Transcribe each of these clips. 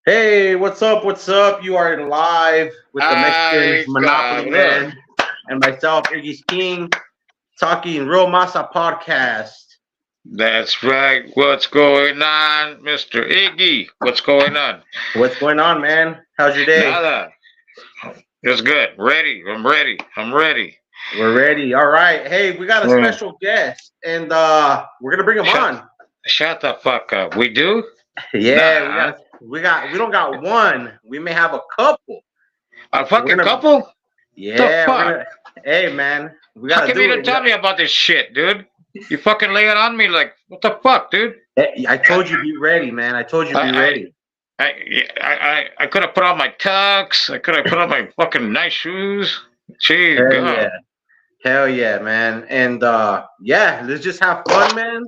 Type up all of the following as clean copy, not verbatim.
Hey, what's up? What's up? You are live with the Mexican Ay, Monopoly cabrón. Man and myself, Iggy's King, talking Real Masa podcast. That's right. What's going on, Mr. Iggy? What's going on? What's going on, man? How's your day? Nada. It's good. Ready. I'm ready. I'm ready. We're ready. All right. Hey, we got a Mm. special guest, and we're gonna bring him Shut, on. shut the fuck up. We do? Yeah, Nah. we don't got one. We may have a couple. A So we're fucking gonna, couple? The yeah, we're fuck? gonna. Hey, man, we How gotta come you do didn't it. tell me about this shit, dude? You fucking lay it on me like, what the fuck, dude? I told you be ready, man. I told you be I, ready. I could have put on my tux. I could have put on my fucking nice shoes. Gee, Hell yeah. God. Hell yeah, man. And yeah, let's just have fun, man.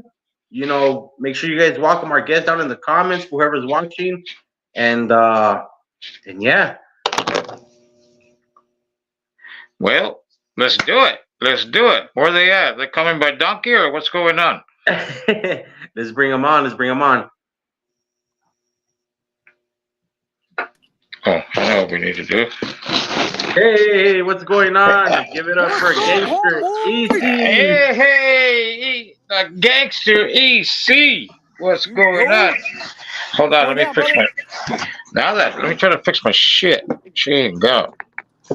Make sure you guys welcome our guests down in the comments, whoever's watching. And yeah. Well, let's do it. Let's do it. Where are they at? They coming by donkey or what's going on? Let's bring them on. Let's bring them on. Oh, I know what we need to do. Hey, what's going on? Give it up for What's up, Gangster homeboy? Easy. Hey, gangster EC. What's You going know on? Hold what's on, let going me down, fix brother? my. Let me try to fix my shit. Gee, go.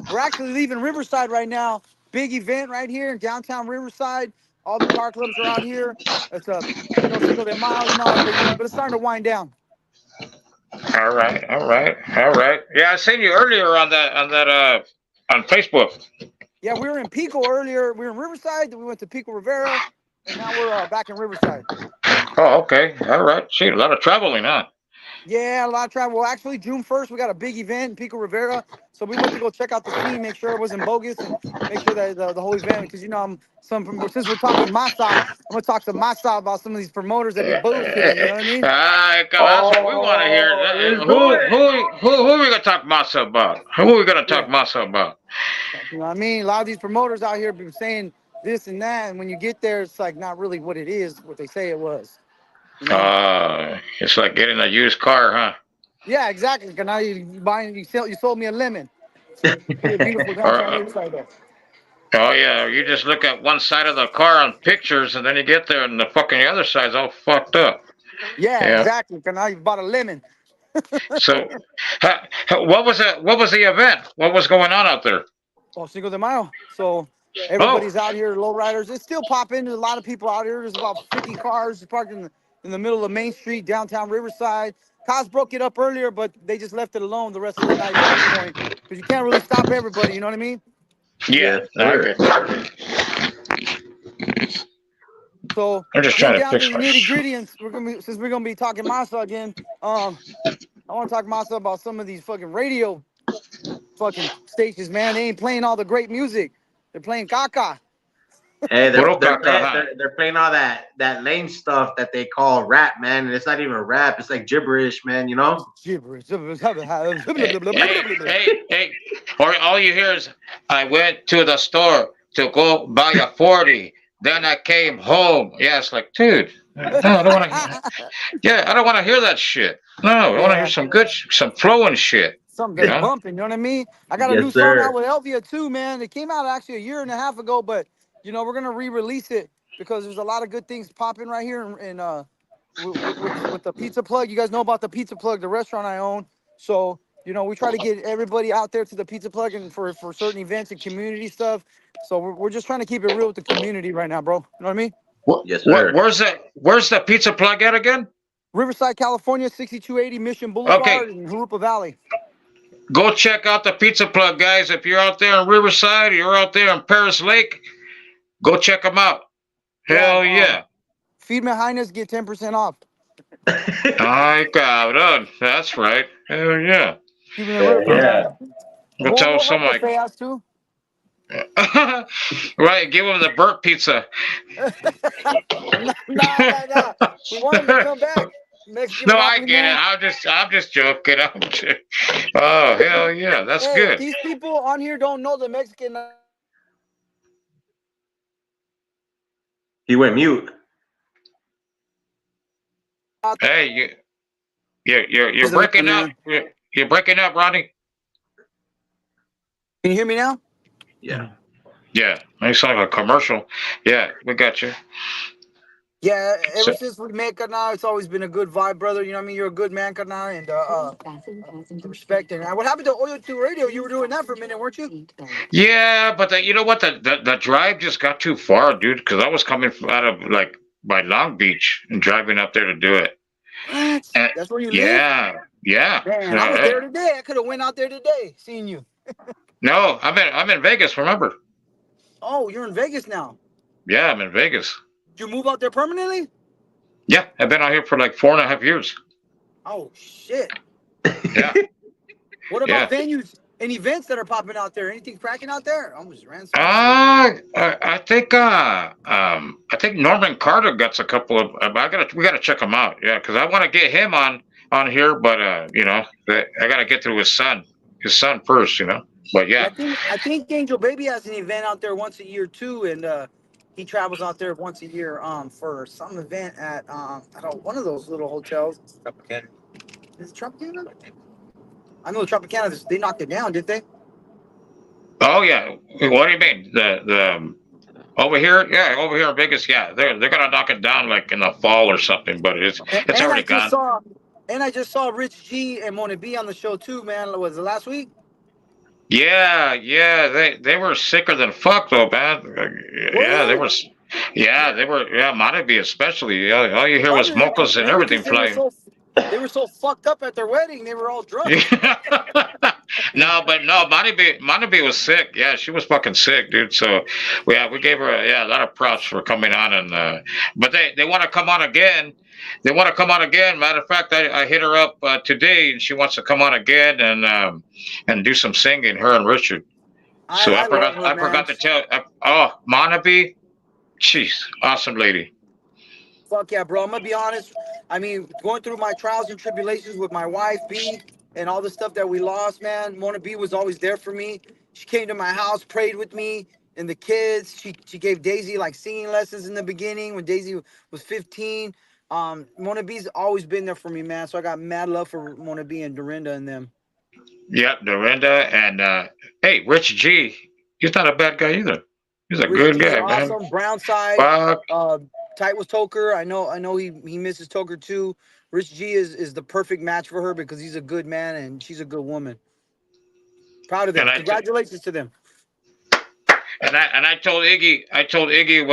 We're actually leaving Riverside right now. Big event right here in downtown Riverside. All the car clubs are out here. It's a Cinco de Mayo, all that big thing, but it's starting to wind down. All right. Yeah, I seen you earlier on Facebook. Yeah, we were in Pico earlier. We were in Riverside, then we went to Pico Rivera, and now we're back in Riverside. Oh, okay. All right. Gee, a lot of traveling, huh? Yeah, a lot of travel. Well, actually, June 1st, we got a big event in Pico Rivera. So we went to go check out the scene, make sure it wasn't bogus, and make sure that the whole event, because, since we're talking Masa, I'm going to talk to Masa about some of these promoters that be bullshitting, you know what I mean? That's what we want to hear. Oh, let's do it. Who are we gonna talk masa about? Who are we gonna talk Yeah. masa about? You know what I mean? A lot of these promoters out here be saying this and that, and when you get there, it's like not really what it is, what they say it was, you know? It's like getting a used car, huh? Yeah, exactly. Because now you sold me a lemon. Pretty beautiful Or, downtown Riverside, though. oh yeah, you just look at one side of the car on pictures, and then you get there, and the fucking other side's all fucked up. Yeah, Yeah. exactly. Because now you bought a lemon. So, what was the event? What was going on out there? Oh, Cinco de Mayo. So Oh, everybody's out here, low riders. It's still popping. There's a lot of people out here. There's about 50 cars parked in the middle of Main Street, downtown Riverside. Cops broke it up earlier, but they just left it alone the rest of the night at this point. Because you can't really stop everybody, you know what I mean? yeah. Yes, sir. Okay. So I'm just getting trying to down fix to the my. nitty gritty, and since we're gonna be talking Masa again, I want to talk Masa about some of these fucking radio fucking stations, man. They ain't playing all the great music. They're playing caca. Hey, Puro they're caca, playing huh? they're playing all that lame stuff that they call rap, man, and it's not even rap. It's like gibberish, man. You know. Gibberish. Hey. Or all you hear is, I went to the store to go buy a 40. Then I came home. Yeah, it's like, dude, no, I don't want to. Yeah, I don't want to hear that shit. No, I want to hear Yeah, some good, some flowing shit. something You that's know? bumping. You know what I mean? I got a new Yes, song out sir. with Elvia too, man. It came out actually a year and a half ago, but we're gonna re-release it because there's a lot of good things popping right here with the Pizza Plug. You guys know about the Pizza Plug, the restaurant I own. So we try to get everybody out there to the Pizza Plug and for certain events and community stuff. So we're just trying to keep it real with the community right now, bro. You know what I mean? Yes, sir. Where's the pizza plug at again? Riverside, California, 6280 Mission Okay, Boulevard in Jurupa Valley. go check out the pizza plug, guys. If you're out there in Riverside, you're out there in Paris Lake, go check them out. Yeah, Hell yeah. Feed My Highness, get 10% off. Ay, cabrón. That's right. Hell yeah. Keeping it real Hell from yeah. Go tell we'll help some us like, pay us too. right, give them the burnt pizza. Nah. We want them to come back. Mexican No, I Monopoly get it. man. I'm just joking. Oh, hell yeah. That's Hey, if good. these people on here don't know the Mexican He went mute. out Hey, you, You're He's a breaking up. man. You're breaking up, Ronnie. Can you hear me now? Yeah. Yeah, you sound like a commercial. Yeah, we got you. Yeah, So, ever since we met, Kana, it's always been a good vibe, brother. You know what I mean? You're a good man, Kana, and respect it. What happened to Oil 2 Radio? You were doing that for a minute, weren't you? yeah, but you know what? The drive just got too far, dude. Because I was coming out of like by Long Beach and driving up there to do it. What? And That's where you live? yeah, yeah. Man, I was there today. I could have went out there today, seeing you. No, I'm in Vegas. Remember? Oh, you're in Vegas now. Yeah, I'm in Vegas. Did you move out there permanently? Yeah, I've been out here for like 4.5 years. Oh, shit. Yeah, What about yeah. venues and events that are popping out there? Anything cracking out there? I almost ran some. I think Norman Carter gets a couple of. We gotta check him out. Yeah, because I want to get him on here, but I gotta get through his son first. But yeah. I think Angel Baby has an event out there once a year too, and he travels out there once a year for some event at I don't one of those little hotels. Tropicana. Is it Tropicana? I know Tropicana. They knocked it down, did they? Oh yeah. What do you mean? The over here? Yeah, over here in Vegas. Yeah, they're gonna knock it down like in the fall or something. But it's And, it's and I already just gone. saw, and I just saw Rich G and Mona B on the show too, man. Was it last week? Yeah, yeah, they were sicker than fuck though, man. Were Yeah, they they? were. Yeah, they were. Yeah, Montague especially. Yeah, all you hear was Probably smokers and maybe everything because flying. they were so fucked up at their wedding. They were all drunk. Yeah. No, but no, Montague was sick. Yeah, she was fucking sick, dude. So, yeah, we gave her a lot of props for coming on, and but they want to come on again. They want to come on again. Matter of fact, I hit her up today, and she wants to come on again and do some singing. Her and Richard. So I love her, I man. forgot to tell. Oh, Montague, jeez, awesome lady. Fuck yeah, bro. I'm gonna be honest. I mean, going through my trials and tribulations with my wife B and all the stuff that we lost, man. Mona B was always there for me. She came to my house, prayed with me and the kids. She gave Daisy like singing lessons in the beginning when Daisy was 15. Mona B's always been there for me, man. So I got mad love for Mona B and Dorinda and them. Yep, Dorinda and hey, Rich G. He's not a bad guy either. He's a Rich good G's guy, man. awesome. Brown side. Fuck. Tight with Toker. I know he misses Toker too. Rich G is the perfect match for her because he's a good man and she's a good woman. Proud of them. And Congratulations to them. I told Iggy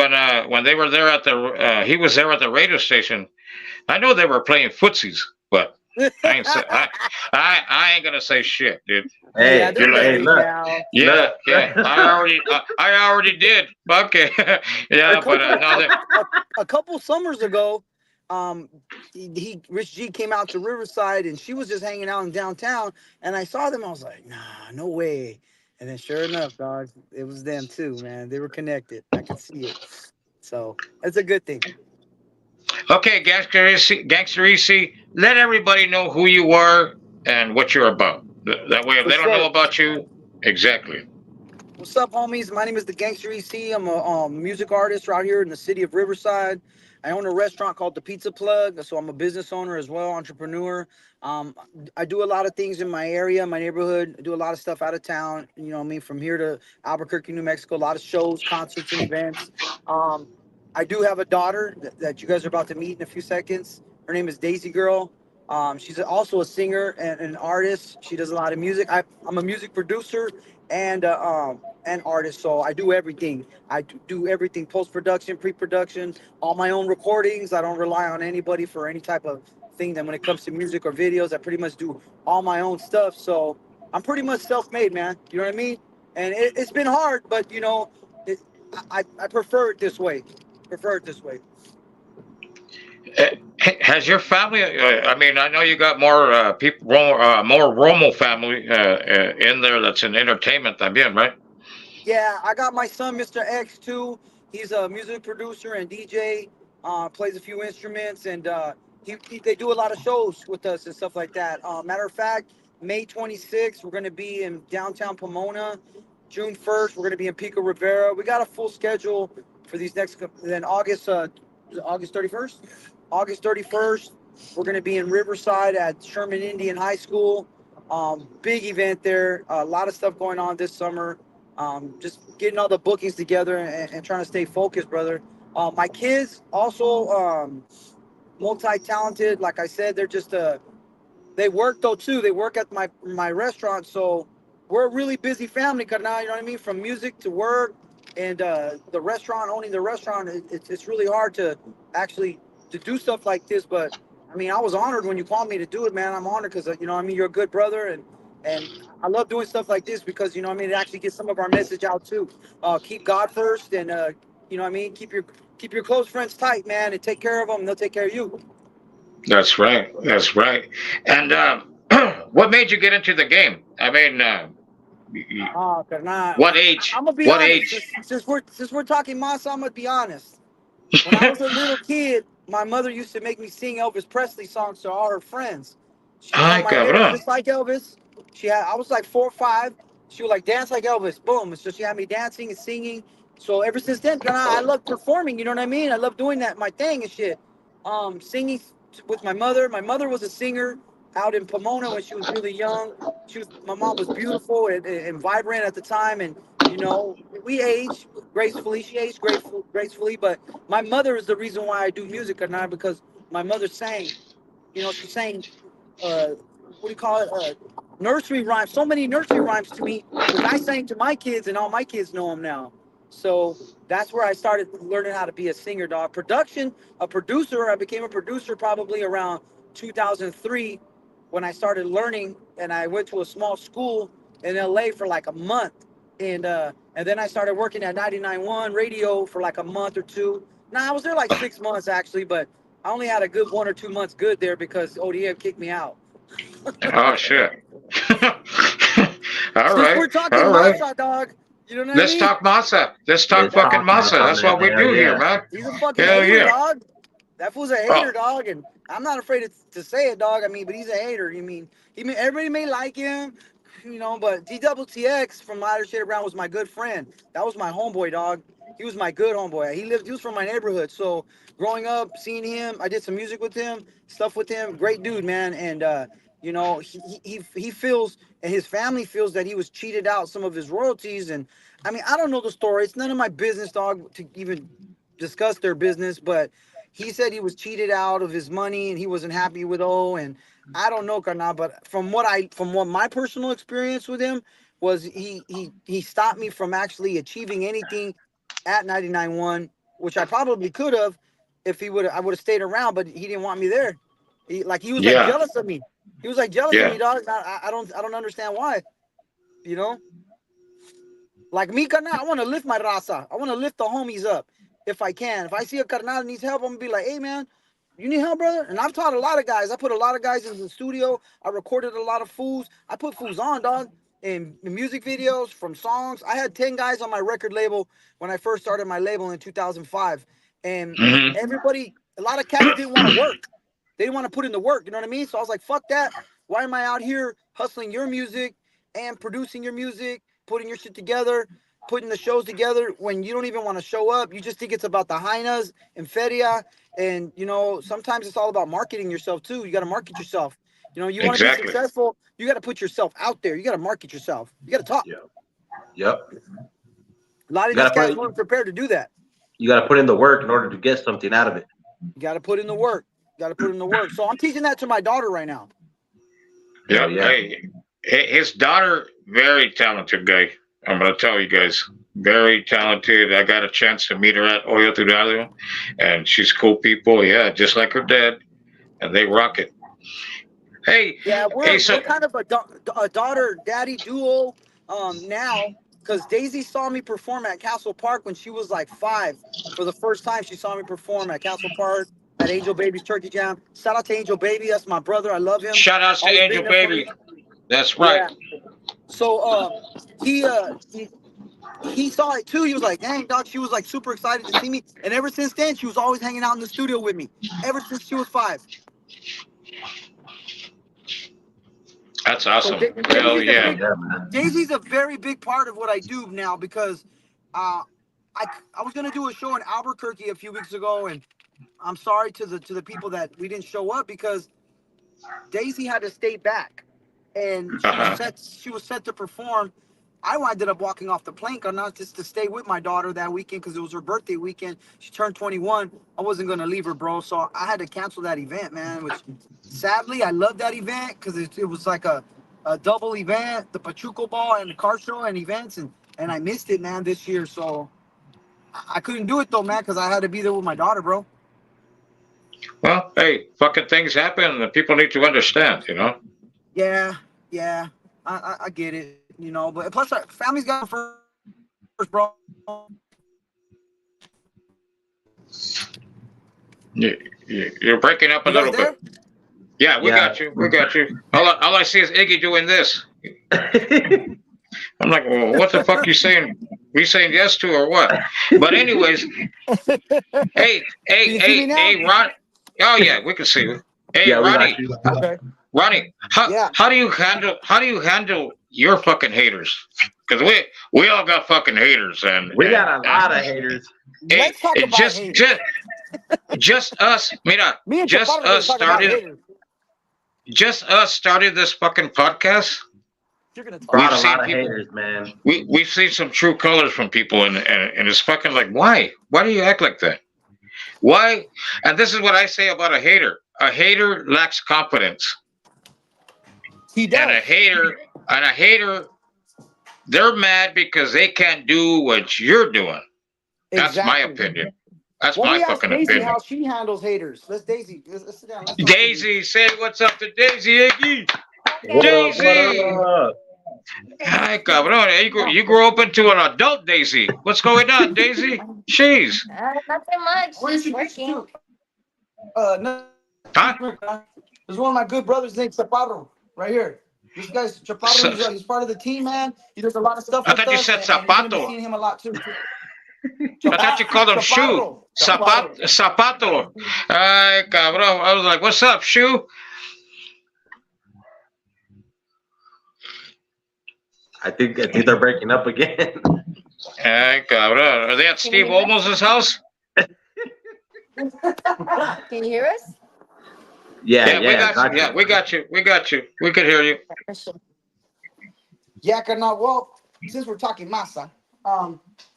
when they were there at the he was there at the radio station. I know they were playing footsies, but I ain't say, I ain't gonna say shit, dude. Hey, yeah, they're hey, married look, now. Yeah, look. yeah. I already did. Okay. Yeah, but no, A couple summers ago, Rich G came out to Riverside and she was just hanging out in downtown and I saw them. I was like, nah, no way. And then sure enough, dog, it was them too, man. They were connected. I could see it. So it's a good thing. okay, Gangster EC, let everybody know who you are and what you're about. That way, if For they don't know sure. about you, exactly. What's up, homies? My name is the Gangster EC. I'm a music artist right here in the city of Riverside. I own a restaurant called the Pizza Plug, so I'm a business owner as well, entrepreneur. Um, I do a lot of things in my area, my neighborhood. I do a lot of stuff out of town. You know what I mean? From here to Albuquerque, New Mexico, a lot of shows, concerts, and events. Um, I do have a daughter that you guys are about to meet in a few seconds. Her name is Daisy Girl. She's also a singer and an artist. She does a lot of music. I'm a music producer and an artist, so I do everything. I do everything: post-production, pre-production, all my own recordings. I don't rely on anybody for any type of thing. That when it comes to music or videos, I pretty much do all my own stuff. So I'm pretty much self-made, man. You know what I mean? And it's been hard, but it, I prefer it this way. Prefer it this way. Has your family? I mean, I know you got more people, more Romo family in there that's in entertainment. También, right? Yeah, I got my son, Mr. X, too. He's a music producer and DJ, plays a few instruments, and they do a lot of shows with us and stuff like that. Matter of fact, May 26th, we're going to be in downtown Pomona. June 1st, we're going to be in Pico Rivera. We got a full schedule for these next, then August 31st? August 31st, We're going to be in Riverside at Sherman Indian High School. Big event there. A lot of stuff going on this summer. Just getting all the bookings together and trying to stay focused, brother. My kids also multi-talented. Like I said, they're just they work though too. They work at my restaurant, so we're a really busy family. Cause now you know what I mean. From music to work and the restaurant, owning the restaurant, it's really hard to actually to do stuff like this. But I mean, I was honored when you called me to do it, man. I'm honored because you know what I mean, you're a good brother and I love doing stuff like this because you know what I mean, it actually gets some of our message out too. Keep God first, and you know what I mean, keep your close friends tight, man, and take care of them. And they'll take care of you. That's right. That's right. And what made you get into the game? I mean, Oh, carnal. what age? I'm gonna be What honest. age? Since we're talking Masa, I'm gonna be honest. When I was a little kid, my mother used to make me sing Elvis Presley songs to all her friends. She'd Ay, comb my hair cabrón. just like Elvis. I was like 4 or 5. She would like dance like Elvis. Boom. So she had me dancing and singing. So ever since then, I love performing. You know what I mean? I love doing that, my thing and shit. Singing with my mother. My mother was a singer out in Pomona when she was really young. My mom was beautiful and vibrant at the time, and you know, we aged gracefully. She aged gracefully, but my mother is the reason why I do music or not because my mother sang. You know, she sang, what do you call it? Nursery rhymes. So many nursery rhymes to me, which I sang to my kids, and all my kids know them now. So that's where I started learning how to be a singer, dog. Production, a producer. I became a producer probably around 2003 when I started learning, and I went to a small school in LA for like a month, and then I started working at 99.1 radio for like a month or two. Nah, I was there like 6 months actually, but I only had a good 1 or 2 months good there because ODM kicked me out. Oh shit. All Since right. we're talking All right. Masa, dog, you know what I Let's mean? talk masa. Let's talk Let's fucking talk masa. Masa, That's what man. we Hell do here, yeah. man. He's a fucking Hell hater, yeah. dog. That fool's a Oh, hater, dog, and I'm not afraid to say it, dog. I mean, but he's a hater. You mean everybody may like him, you know, but DWTX from Lighter Shade Brown was my good friend. That was my homeboy, dog. He was my good homeboy. He was from my neighborhood. So growing up, seeing him, I did some music with him, stuff with him. Great dude, man. And you know, he feels and his family feels that he was cheated out some of his royalties. And I mean, I don't know the story. It's none of my business, dog, to even discuss their business, but he said he was cheated out of his money and he wasn't happy with and I don't know, Karna, but from what my personal experience with him was he stopped me from actually achieving anything at 99.1, which I probably could have if I would have stayed around, but he didn't want me there. He was like yeah. jealous of me. He was like jealous of Yeah. me, dog. I don't understand why, you know? Like me, carnal, I want to lift my raza. I want to lift the homies up if I can. If I see a carnal that needs help, I'm going to be like, hey, man, you need help, brother? And I've taught a lot of guys. I put a lot of guys in the studio. I recorded a lot of fools. I put fools on, dog, in music videos, from songs. I had 10 guys on my record label when I first started my label in 2005. And Hmm. a lot of cats didn't want to work. They didn't want to put in the work. You know what I mean? So I was like, fuck that. Why am I out here hustling your music and producing your music, putting your shit together, putting the shows together when you don't even want to show up? You just think it's about the hainas and feria. And, you know, sometimes it's all about marketing yourself too. You got to market yourself. You know, you want to be Exactly. successful, you got to put yourself out there. You got to market yourself. You got to talk. Yep. Yep. A lot of You these gotta guys put weren't prepared to do that. you gotta put in the work in order to get something out of it. You got to put in the work. Got to put in the work. So I'm teaching that to my daughter right now. Yeah. Hell yeah. Hey, his daughter, very talented guy. I'm gonna tell you guys, very talented. I got a chance to meet her at Oyo Tudalio, and she's cool people. Yeah, just like her dad, and they rock it. Hey, Yeah, hey, we're so kind of a daughter daddy duo now because Daisy saw me perform at Castle Park when she was like 5. For the first time, she saw me perform at Castle Park at Angel Baby's Turkey Jam. Shout out to Angel Baby, that's my brother. I love him. shout outs to Always been Angel there for me. Baby. That's right. Yeah. So he he saw it too. He was like, "Dang, dog!" She was like super excited to see me, and ever since then, she was always hanging out in the studio with me. Ever since she was 5. That's So awesome. Hell Hell yeah. yeah, man. Daisy's a very big part of what I do now because uh, I was gonna do a show in Albuquerque a few weeks ago, and I'm sorry to the people that we didn't show up because Daisy had to stay back, and Uh-huh. she was set to perform. I ended up walking off the plank or not just to stay with my daughter that weekend because it was her birthday weekend. She turned 21. I wasn't gonna leave her, bro. So I had to cancel that event, man. Which sadly, I love that event because it was like a double event, the Pachuco Ball and the car show and events, and I missed it, man, this year. So I couldn't do it though, man, because I had to be there with my daughter, bro. Well, hey, fucking things happen, and people need to understand. You know. Yeah, yeah, I get it, but plus our family's got first, bro. You're breaking up a You guys little there? bit. Yeah, we Yeah. got you. We got you. All I see is Iggy doing this. I'm like, well, what the fuck you saying? We saying yes to or what? But anyways, hey, Can you see me now? Ron. Oh yeah, we can see you. Hey, Yeah, we got Ronnie, you. Okay. Ronnie, Yeah. how do you handle your fucking haters? Because we all got fucking haters, and We got a lot of haters. Let's talk it about haters. just us. Mira, Me and just Chaparro gonna us talk about started. haters. Just us started this fucking podcast. You're gonna talk. Brought We've a seen lot of people- haters, man. We've seen some true colors from people, and it's fucking like, why do you act like that? Why? And this is what I say about a hater. A hater lacks confidence, He does. and a hater, they're mad because they can't do what you're doing. That's my opinion. That's Why don't my we ask fucking Daisy opinion. how she handles haters? Let's Daisy. Let's sit down. Let's talk to Daisy, say what's up to Daisy, Iggy. What Daisy! up? Ay, cabrón, you grew up into an adult, Daisy. What's going on, Daisy? Jeez. Nothing much. Where Just did you working. No, Huh? there's one of my good brothers named Chaparro right here. This guy's Chaparro. He's part of the team, man. He does a lot of stuff I with thought you us. said and you're gonna be Zapato. seeing him a lot too. I thought you called him Shoe. Zapato. Ay, cabrón. I was like, what's up, Shoe? I think they're breaking up again. Ay, cabrón. Are they at Steve Olmos' house? Can you hear us? Yeah, We got you. We could hear you. Yeah, cannot. Well, since we're talking Masa,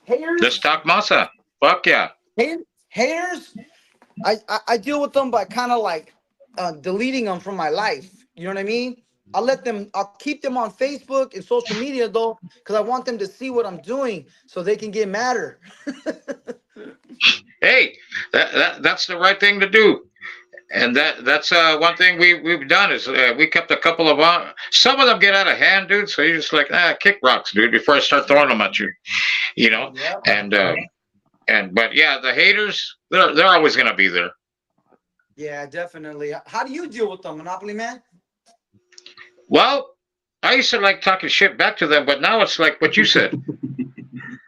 haters. Let's talk Masa. Fuck yeah. Haters. I deal with them by kind of like deleting them from my life. You know what I mean? I'll keep them on Facebook and social media though, because I want them to see what I'm doing so they can get madder. Hey, that's the right thing to do. And that's one thing we've done is we kept a couple of some of them get out of hand, dude. So you're just like, kick rocks, dude, before I start throwing them at you, you know. Yeah. But yeah, the haters, they're always gonna be there. Yeah, definitely. How do you deal with them, Monopoly Man? Well, I used to like talking shit back to them, but now it's like what you said.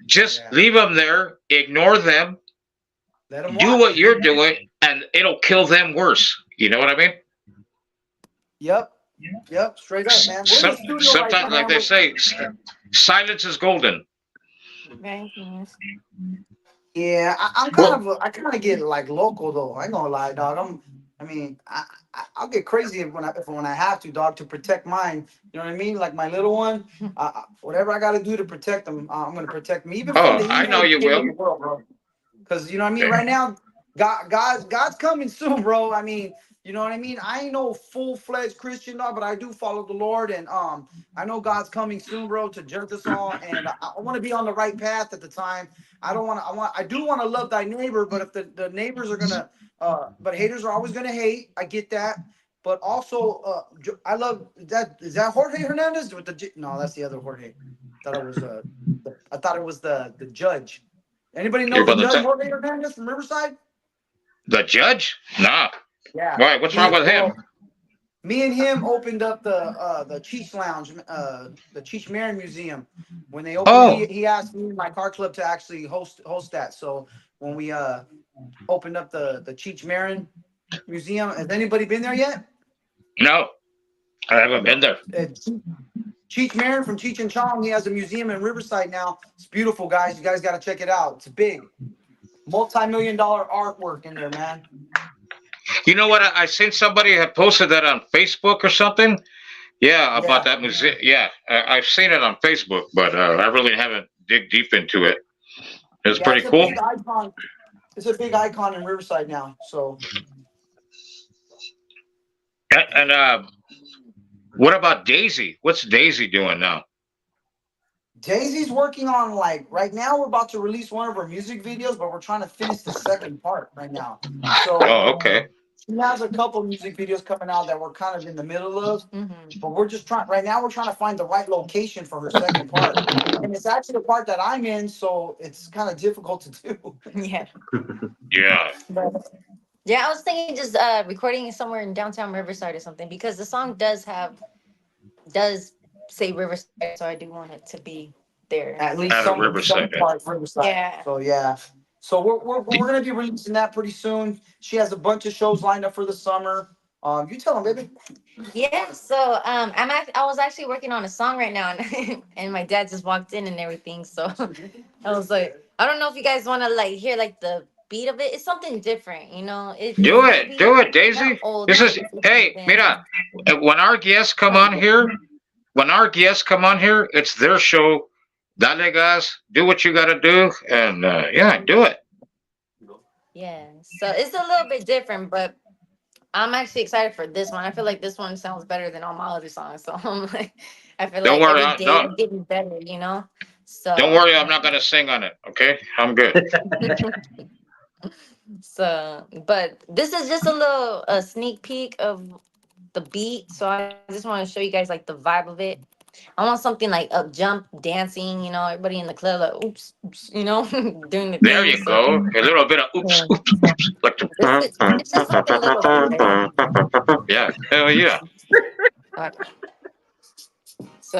Just leave them there, ignore them, Let them do watch. what you're doing, and it'll kill them worse. You know what I mean? Yep. Straight up, man. We're in the studio right Sometimes, now, like they man. say, silence is golden. Very nice. Yeah, I kind of get like local though. I ain't gonna lie, dog. I'll get crazy when I have to, dog, to protect mine. You know what I mean? Like my little one, whatever I got to do to protect them, I'm gonna protect me. Even from the I know you evil will. in the world, bro. Because you know what I mean. Right now, God's coming soon, bro. I mean, you know what I mean. I ain't no full-fledged Christian, dog, but I do follow the Lord, and I know God's coming soon, bro, to judge us all. And I want to be on the right path at the time. I do want to love thy neighbor, but if the neighbors are gonna, but haters are always gonna hate. I get that, but also, I love that. Is that Jorge Hernandez with the? No, that's the other Jorge. I thought it was the judge. Anybody know the judge Jorge Hernandez from Riverside? The judge? Nah. Yeah. Why? What's wrong with him? Me and him opened up the Cheech Lounge, the Cheech Marin Museum. When they opened, he asked me and my car club to actually host that. So when we opened up the Cheech Marin Museum, has anybody been there yet? No, I haven't been there. Cheech Marin from Cheech and Chong, he has a museum in Riverside now. It's beautiful, guys. You guys got to check it out. It's big. multi-million-dollar artwork in there, man. You know what? I seen somebody had posted that on Facebook or something. Yeah, about Yeah, that museum. Yeah, I've seen it on Facebook, but I really haven't dig deep into it. It's yeah, pretty it's a cool. big icon. It's a big icon in Riverside now. So And what about Daisy? What's Daisy doing now? Daisy's working on, like, right now we're about to release one of her music videos, but we're trying to finish the second part right now. So Oh, okay. she has a couple music videos coming out that we're kind of in the middle of, but we're just trying right now. We're trying to find the right location for her second part, and it's actually the part that I'm in, so it's kind of difficult to do. Yeah. Yeah. But Yeah, I was thinking just recording somewhere in downtown Riverside or something because the song does say Riverside, so I do want it to be there. at least Out of some Riverside. part Riverside. Yeah. So yeah. So we're gonna be releasing that pretty soon. She has a bunch of shows lined up for the summer. You tell them, baby. Yeah, so I was actually working on a song right now, and and my dad just walked in and everything. So I was like, I don't know if you guys want to like hear like the beat of it. It's something different, you know. It's maybe Do it, not Daisy. old, This but is it's hey, something. mira. When our guests come on here, it's their show. Dale gas, do what you gotta do, and yeah, do it. Yeah, so it's a little bit different, but I'm actually excited for this one. I feel like this one sounds better than all my other songs. So I'm like, I feel Don't like worry, every day it's getting better, you know. don't So worry. I'm not gonna sing on it. Okay, I'm good. so, but this is just a little a sneak peek of the beat. So I just want to show you guys like the vibe of it. I want something like up jump dancing, you know, everybody in the club like oops, oops, you know, doing the There thing. you So go. A little bit of oops, yeah. oops, oops, like It's just something little, guys. yeah, hell yeah. Okay. So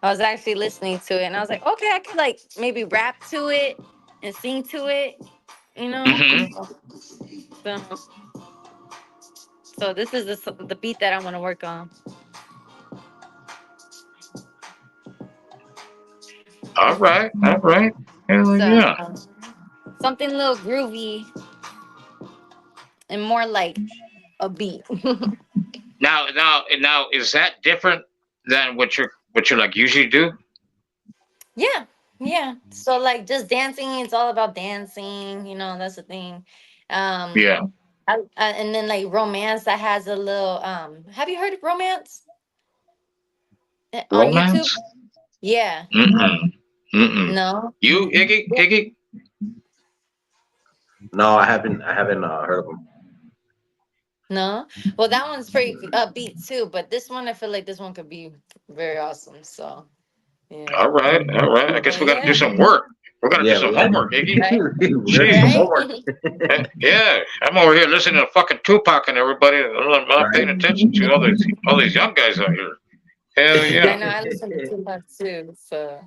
I was actually listening to it and I was like, okay, I could like maybe rap to it and sing to it, you know. Hmm. So, so this is the beat that I want to work on. All right, all right. Hell So yeah. something a little groovy and more like a beat. Now, is that different than what you like usually do? Yeah, yeah. So like just dancing, it's all about dancing, you know, that's the thing. Um Yeah, and then like romance that has a little have you heard of romance on YouTube? romance. Yeah. Mm-mm. Mm-mm. No. You, Iggy? No, I haven't heard of them. No. Well, that one's pretty upbeat too, but this one I feel like this one could be very awesome. So yeah. All right, all right. I guess But we got to do yeah, some work. We're gonna do Yeah, some we had homework, Iggy. right, we gotta do some Jeez. right. homework. Yeah, I'm over here listening to fucking Tupac and everybody. I'm not paying Right? attention to all these young guys out here. Hell I yeah. know I listen to Tupac too. So,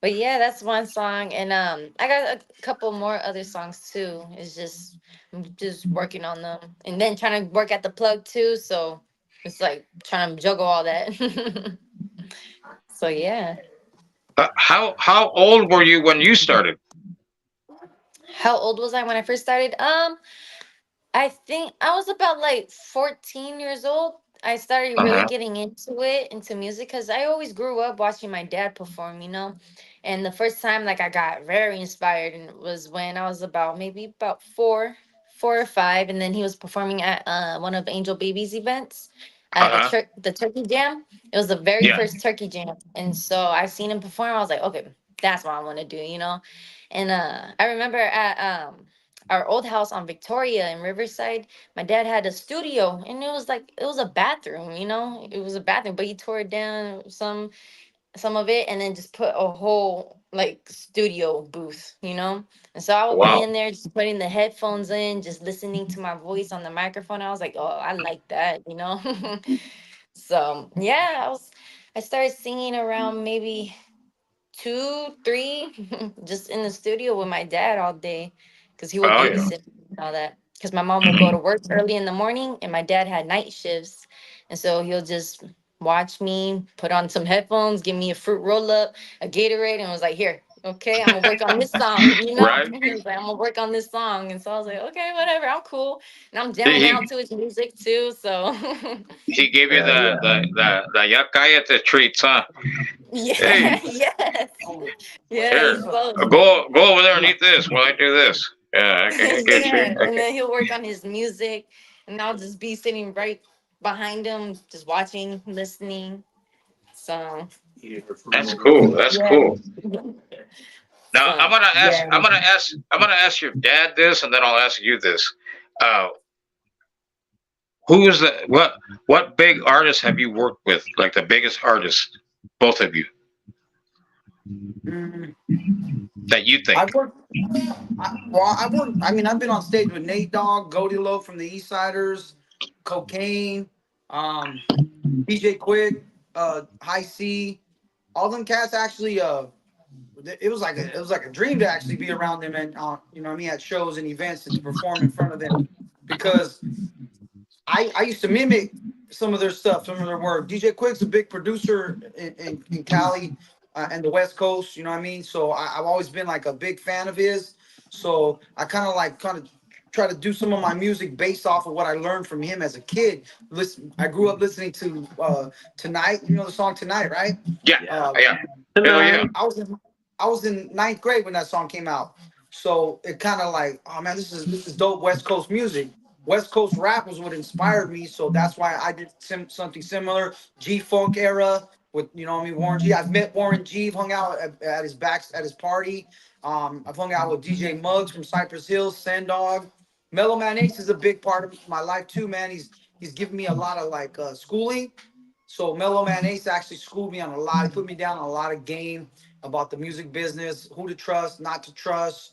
but yeah, that's one song, and I got a couple more other songs too. It's just I'm just working on them, and then trying to work at the plug too. So it's like trying to juggle all that. So yeah. How old were you when you started? How old was I when I first started? I think I was about like 14 years old. I started really Uh-huh. getting into music, because I always grew up watching my dad perform, you know. And the first time like I got very inspired and was when I was about maybe about 4 or 5, and then he was performing at one of Angel Baby's events at Uh-huh. the Turkey Jam. It was the very Yeah. first Turkey Jam, and so I seen him perform. I was like, okay, that's what I want to do, you know. And I remember at our old house on Victoria in Riverside, my dad had a studio, and it was like it was a bathroom, you know, it was a bathroom, but he tore it down some of it and then just put a whole like studio booth, you know. And so I would be Wow. in there just putting the headphones in, just listening to my voice on the microphone. I was like, oh, I like that, you know. So yeah, I started singing around maybe 2, 3, just in the studio with my dad all day, because he would Oh yeah. babysit and all that. Because my mom would go Hmm. to work early in the morning, and my dad had night shifts, and so he'll just watch me, put on some headphones, give me a fruit roll up, a Gatorade, and was like, "Here." Okay, I'm gonna work on this song, you know? Right? He was like, I'm gonna work on this song. And so I was like, okay, whatever, I'm cool. And I'm He jamming out he, to his music too. So he gave you Yeah. the ya cállate treats, huh? yeah, Hey, yes. Yeah, here, he's both. go over there and eat this while I do this. Yeah, I get you. Yeah. And Okay. then he'll work on his music and I'll just be sitting right behind him, just watching, listening. So That's cool. That's yeah. cool. Now So I'm yeah. gonna ask your dad this, and then I'll ask you this. Uh, who's the what big artists have you worked with? Like the biggest artist, both of you, Mm, that you I've think. worked. I've worked. I mean, I've been on stage with Nate Dogg, Goldie Low from the East Siders, Cocaine, um, DJ Quick, High C. All them cats actually. It was like a dream to actually be around them and you know what I mean, at shows and events and to perform in front of them, because I used to mimic some of their stuff, some of their work. DJ Quick's a big producer in Cali and the West Coast, you know what I mean? So I've always been like a big fan of his. So I kind of try to do some of my music based off of what I learned from him as a kid. Listen, I grew up listening to Tonight, you know the song Tonight, right? Yeah, Uh, yeah. Hell yeah. Tonight. I was in ninth grade when that song came out. So it kind of like, oh man, this is dope West Coast music. West Coast rap was what inspired me, so that's why I did something similar. G Funk era with, you know what I mean, Warren G. I've met Warren G. I've hung out at his at his party. I've hung out with DJ Muggs from Cypress Hills, Sandog. Mellow Man Ace is a big part of my life too, man. He's given me a lot of like schooling. So Mellow Man Ace actually schooled me on a lot. He put me down on a lot of game about the music business, who to trust, not to trust.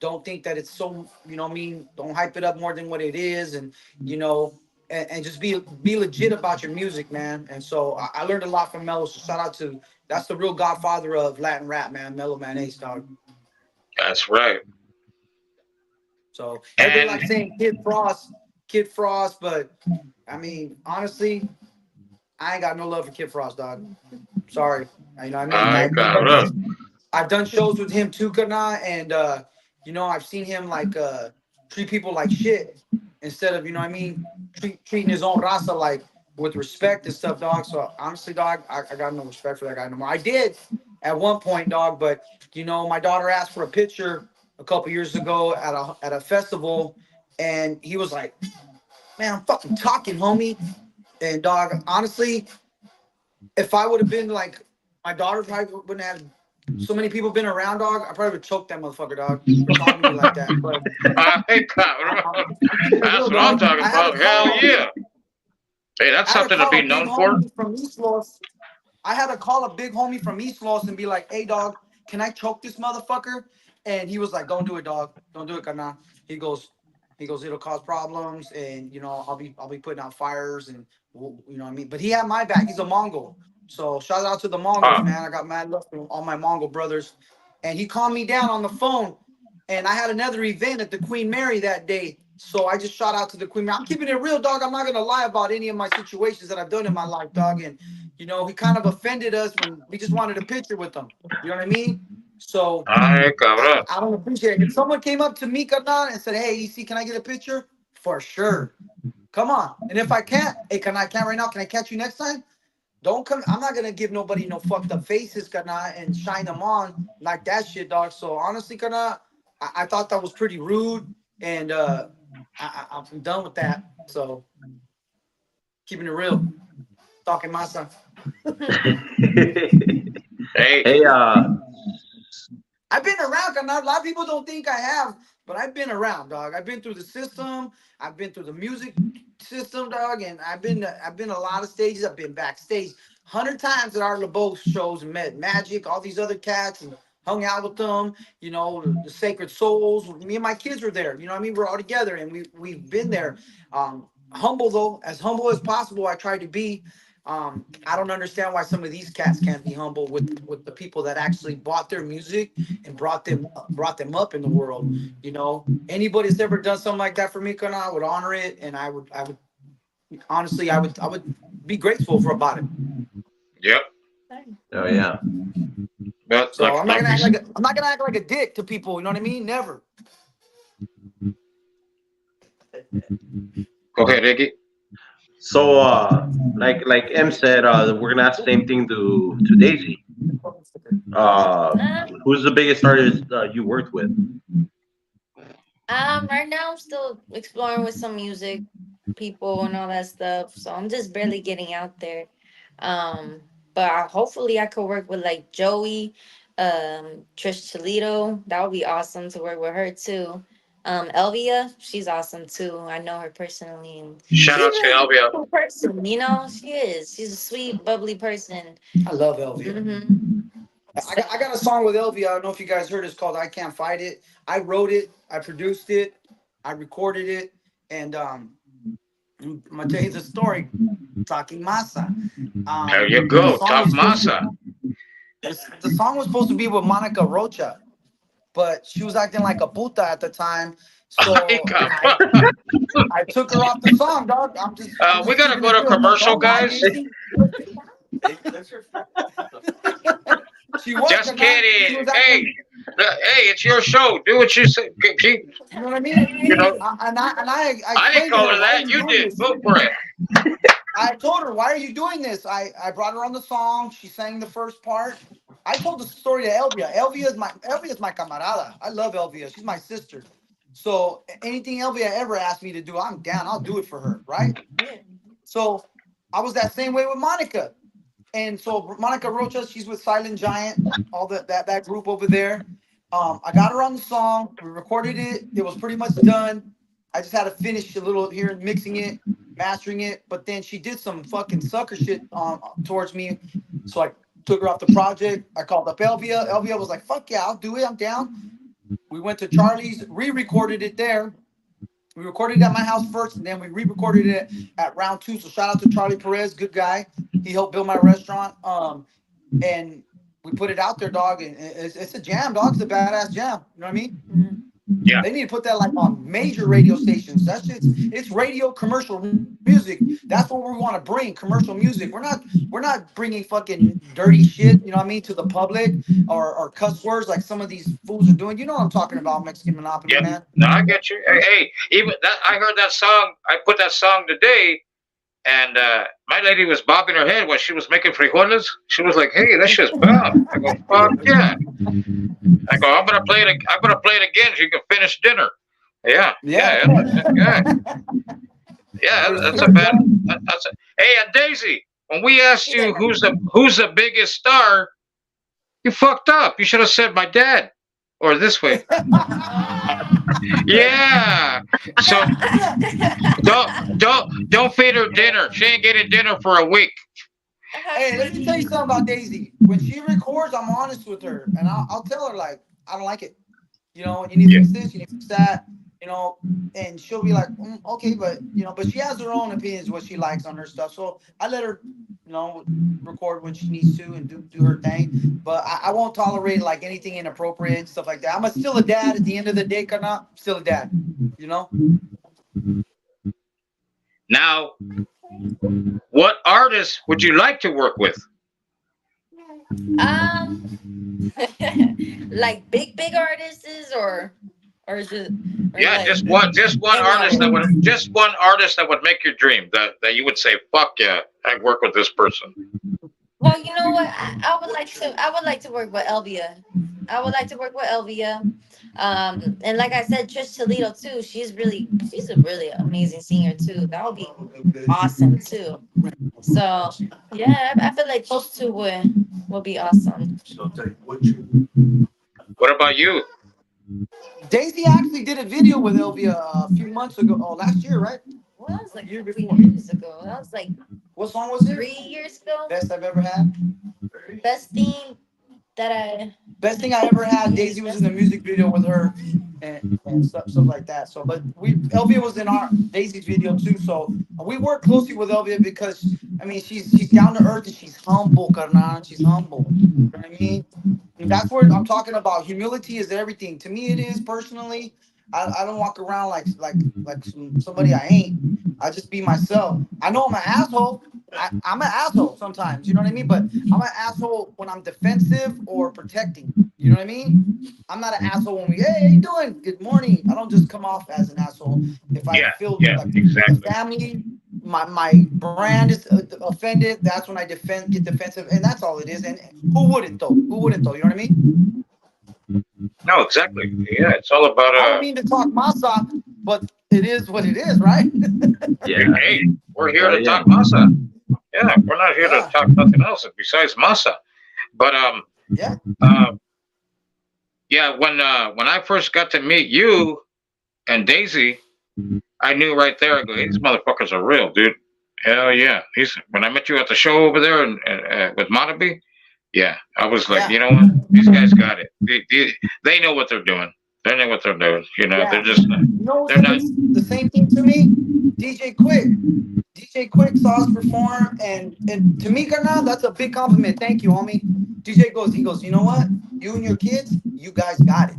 Don't think that it's so, you know what I mean? Don't hype it up more than what it is. And, you know, and just be legit about your music, man. And so I learned a lot from Mellow. So shout out to, that's the real godfather of Latin rap, man. Mellow Man Ace, dog. That's right. So everybody And likes saying Kid Frost, but I mean, honestly, I ain't got no love for Kid Frost, dog. Sorry. You know what I mean? I got up. I've done shows with him too, Kana, and you know, I've seen him like treat people like shit instead of, you know what I mean, treating his own raza like with respect and stuff, dog. So honestly, dog, I got no respect for that guy no more. I did at one point, dog, but you know, my daughter asked for a picture a couple years ago at a festival, and he was like, "Man, I'm fucking talking, homie." And dog, honestly, if I would have been like, my daughter probably wouldn't have so many people been around, dog. I probably would choke that motherfucker, dog, for talking to me like that. But I got up. I'm keeping it real, That's what I'm dog. talking about. Hell yeah. Hey, that's I had to something to call be a big known for. homie from East Los. I had to call a big homie from East Los and be like, "Hey, dog, can I choke this motherfucker?" And he was like, "Don't do it, dog. Don't do it, Kana." He goes, it'll cause problems, and you know, I'll be putting out fires, and you know what I mean. But he had my back. He's a Mongol, so shout out to the Mongols, Uh, man. I got mad love from all my Mongol brothers, and he calmed me down on the phone. And I had another event at the Queen Mary that day. So I just shout out to the Queen Mary. I'm keeping it real, dog. I'm not gonna lie about any of my situations that I've done in my life, dog. And you know, he kind of offended us when we just wanted a picture with him. You know what I mean? So I got up. I don't appreciate it. If someone came up to me, Kanan, and said, "Hey, EC, can I get a picture?" For sure. Come on. And if I can't, hey, can I can't right now? Can I catch you next time? Don't come. I'm not gonna give nobody no fucked up faces, Kana, and shine them on like that shit, dog. So honestly, Kana, I thought that was pretty rude, and I'm done with that. So keeping it real, talking Masa. Hey, Hey, I've been around, Kana. A lot of people don't think I have, but I've been around, dog. I've been through the system. I've been through the music system, dog, and I've been a lot of stages. I've been backstage 100 times at our LeBeau shows and met Magic, all these other cats, and hung out with them. You know, the Sacred Souls. Me and my kids were there. You know what I mean? We're all together, and we've been there. Humble though, as humble as possible. I tried to be. I don't understand why some of these cats can't be humble with the people that actually bought their music and brought them up in the world. You know, anybody that's ever done something like that for me, Kana, I would honor it, and I would honestly, I would be grateful for about it. yep. oh yeah. But So I'm not gonna act like a dick to people. You know what I mean? Never. go ahead, Iggy. So, like M said, we're gonna ask the same thing to Daisy. Uh, Um, who's the biggest artist you worked with? right now I'm still exploring with some music people and all that stuff. So I'm just barely getting out there. But hopefully I could work with like Joey, Trish Toledo. That would be awesome to work with her too. Elvia, she's awesome too. I know her personally, and Shout she's out to really a Elvia. cool person. You know, she is. She's a sweet, bubbly person. I love Elvia. I got a song with Elvia. I don't know if you guys heard it. It's called "I Can't Fight It." I wrote it. I produced it. I recorded it. And I'm gonna tell you the story. Talking Masa. There you The go. song Talk was supposed Masa. to. The song was supposed to be with Monica Rocha, but she was acting like a puta at the time. Ay, So cabrón. I took her off the song, dog. I'm We just gotta keeping go it to real. commercial, Don't lie, guys. Daisy. She was, Just carnal. She kidding. was Hey, acting. it's your show. Do what you say. Keep, You know what I mean? you know, I I didn't explained to call her, her why are that. you You doing did. this? Go for it. I told her, why are you doing this? I brought her on the song. She sang the first part. I told the story to Elvia. Elvia is my camarada. I love Elvia. She's my sister. So anything Elvia ever asked me to do, I'm down. I'll do it for her, right? Yeah. So I was that same way with Monica. And so Monica Rocha, she's with Silent Giant, all that group over there. I got her on the song. We recorded it. It was pretty much done. I just had to finish a little here, mixing it, mastering it. But then she did some fucking sucker shit towards me. So I took her off the project. I called up Elvia. Elvia was like, "Fuck yeah, I'll do it. I'm down." We went to Charlie's, re-recorded it there. We recorded it at my house first, and then we re-recorded it at round two. So shout out to Charlie Perez, good guy. He helped build my restaurant. And we put it out there, dog, and it's a jam, dog. It's a badass jam. You know what I mean? Yeah. They need to put that like on major radio stations. It's radio commercial music. That's what we want to bring, commercial music. We're not bringing fucking dirty shit, you know what I mean, to the public or cuss words like some of these fools are doing. You know what I'm talking about, Mexican Monopoly, Yep. man. No, I get you. Hey, even that, I heard that song. I put that song today, and my lady was bobbing her head while she was making frijoles. She was like, "Hey, that shit's bomb." I go, "Fuck yeah!" I go, "I'm gonna play it. I'm gonna play it again so you can finish dinner." Yeah, Yeah. yeah. Yeah, For that's a sure, bad. dog. That's a, hey, and Daisy, when we asked Yeah. you who's the biggest star, you fucked up. You should have said my dad, or this way. Yeah. So don't feed her dinner. She ain't getting dinner for a week. Hey, let me tell you something about Daisy. When she records, I'm honest with her, and I'll tell her like I don't like it. You know, you need to Yeah. fix this, you need to fix that. You know, and she'll be like, okay, but but she has her own opinions what she likes on her stuff. So I let her, record when she needs to and do her thing. But I won't tolerate like anything inappropriate stuff like that. Still a dad at the end of the day, Kana. Still a dad. You know. Now, what artist would you like to work with? Um, like big artists or is it or Yeah, like just one any artist that would artist? just one artist that would make your dream that you would say, "Fuck yeah, I work with this person." Well, you know what? I would like to work with Elvia. I would like to work with Elvia. And like I said, Trish Toledo too. She's a really amazing singer too. That would be awesome too. So yeah, I feel like those two would be awesome. What about you? Daisy actually did a video with Elvia a few months ago. Oh, last year, right? Well, that was like a Year couple before. years ago. That was like What song was it? 3 years ago. Best I've ever had. Best thing that I Best thing I ever had. yeah, Daisy was in best the music video with her and stuff like that. So, but Elvia was in our Daisy's video too. So we work closely with Elvia because I mean she's down to earth and she's humble, carnal. She's humble. You know what I mean? And that's what I'm talking about. Humility is everything. To me, it is personally. I don't walk around like somebody I ain't. I just be myself. I know I'm an asshole. I'm an asshole sometimes, you know what I mean? But I'm an asshole when I'm defensive or protecting. You know what I mean? I'm not an asshole when we, hey, how you doing? Good morning. I don't just come off as an asshole. If I Yeah, feel yeah, like the exactly. family, my brand is offended, that's when I get defensive, and that's all it is. And who wouldn't though? Who wouldn't though? You know what I mean? No, exactly. Yeah, it's all about I don't mean to talk masa, but it is what it is, right? Yeah. hey, we're here Hell to yeah. talk masa. Yeah, we're not here to Yeah, talk nothing else besides masa. But yeah, uh, yeah, when I first got to meet you and Daisy, I knew right there. I go, hey, these motherfuckers are real, dude. Hell yeah. These when I met you at the show over there and with Montaby, yeah, I was like, yeah, you know what? These guys got it. They know what they're doing. They know what they're doing. You know, yeah. they're just not. You know who They're said not. the same thing to me? DJ Quick. DJ Quick saw us perform, and to me, Karna, that's a big compliment. Thank you, homie. DJ goes, he goes, you know what? You and your kids, you guys got it.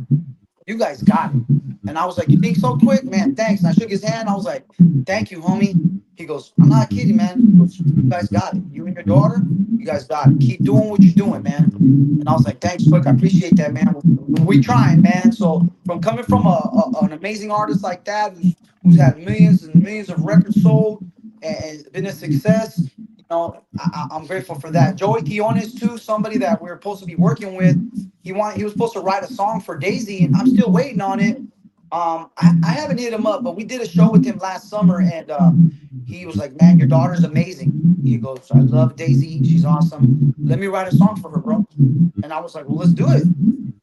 You guys got it. And I was like, you think so, Quick? Man, thanks. And I shook his hand. I was like, thank you, homie. He goes, I'm not kidding, man. He goes, you guys got it. You and your daughter, you guys got it. Keep doing what you're doing, man. And I was like, thanks, Quick. I appreciate that, man. We trying, man. So from coming from an amazing artist like that, who's had millions and millions of records sold and been a success, you know, I'm grateful for that. Joey Quiones too, somebody that we're supposed to be working with. He was supposed to write a song for Daisy, and I'm still waiting on it. I haven't hit him up, but we did a show with him last summer, and he was like, "Man, your daughter's amazing." He goes, "I love Daisy. She's awesome. Let me write a song for her, bro." And I was like, "Well, let's do it."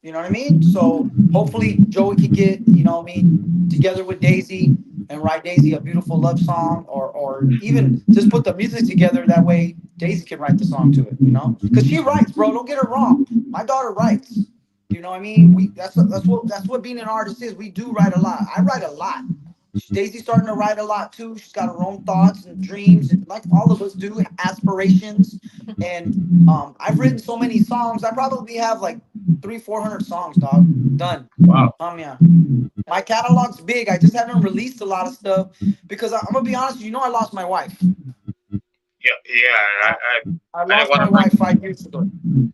You know what I mean? So hopefully Joey could get, you know what I mean, together with Daisy and write Daisy a beautiful love song, or even just put the music together. That way Daisy can write the song to it, you know? Because she writes, bro. Don't get her wrong. My daughter writes. You know what I mean? That's what being an artist is. We do write a lot. I write a lot. Daisy's starting to write a lot too. She's got her own thoughts and dreams, and like all of us do, aspirations. And I've written so many songs. I probably have like 300-400 songs, dog. Done. Wow. Yeah. My catalog's big. I just haven't released a lot of stuff because I'm gonna be honest. You know, I lost my wife. Yeah, yeah. I, I I didn't lost want my to bring. wife 5 years ago. Mhm.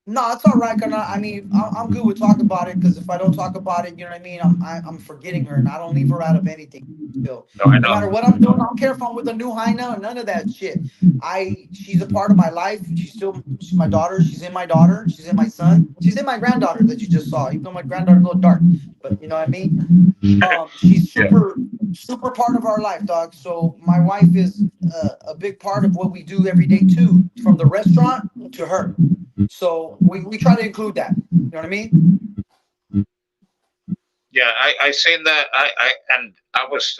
No, it's all right. I mean, I'm good with talking about it because if I don't talk about it, you know what I mean. I'm forgetting her, and I don't leave her out of anything. Still, No, I no know. matter what I'm doing, I don't care if I'm with a new hyena or none of that shit. She's a part of my life. She's my daughter. She's in my daughter. She's in my son. She's in my granddaughter that you just saw. Even though my granddaughter's a little dark, but you know what I mean. She's Yeah. super part of our life, dog. So my wife is a big part of what we do every day too, from the restaurant to her. So we try to include that. You know what I mean? Yeah, I seen that. And I was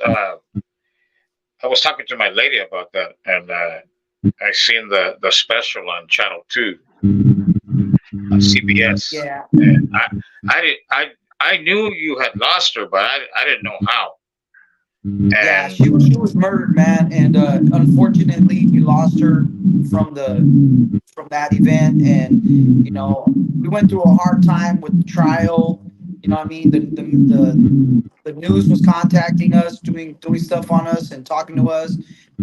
talking to my lady about that, and I seen the special on Channel Two, on CBS, Yeah. and I did I knew you had lost her, but I didn't know how. Yeah, And she was murdered, man, and unfortunately we lost her from from that event, and you know we went through a hard time with the trial. You know what I mean? The news was contacting us, doing stuff on us and talking to us,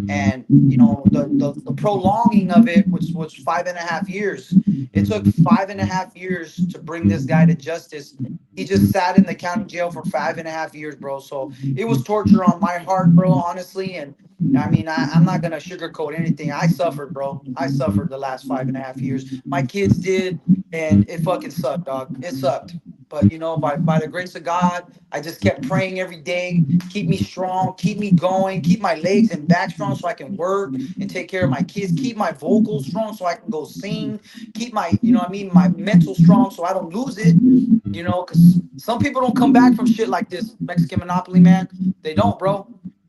and you know the prolonging of it was 5.5 years. It took 5.5 years to bring this guy to justice. He just sat in the county jail for 5.5 years, bro. So it was torture on my heart, bro, honestly. And I mean, I'm not gonna sugarcoat anything. I suffered, bro. I suffered the last 5.5 years. My kids did, and it fucking sucked, dog. It sucked. But you know, by the grace of God, I just kept praying every day. Keep me strong, keep me going, keep my legs and back strong so I can work and take care of my kids. Keep my vocals strong so I can go sing. Keep my, you know what I mean, my mental strong so I don't lose it. You know, because some people don't come back from shit like this. Mexican Monopoly, man. They don't, bro.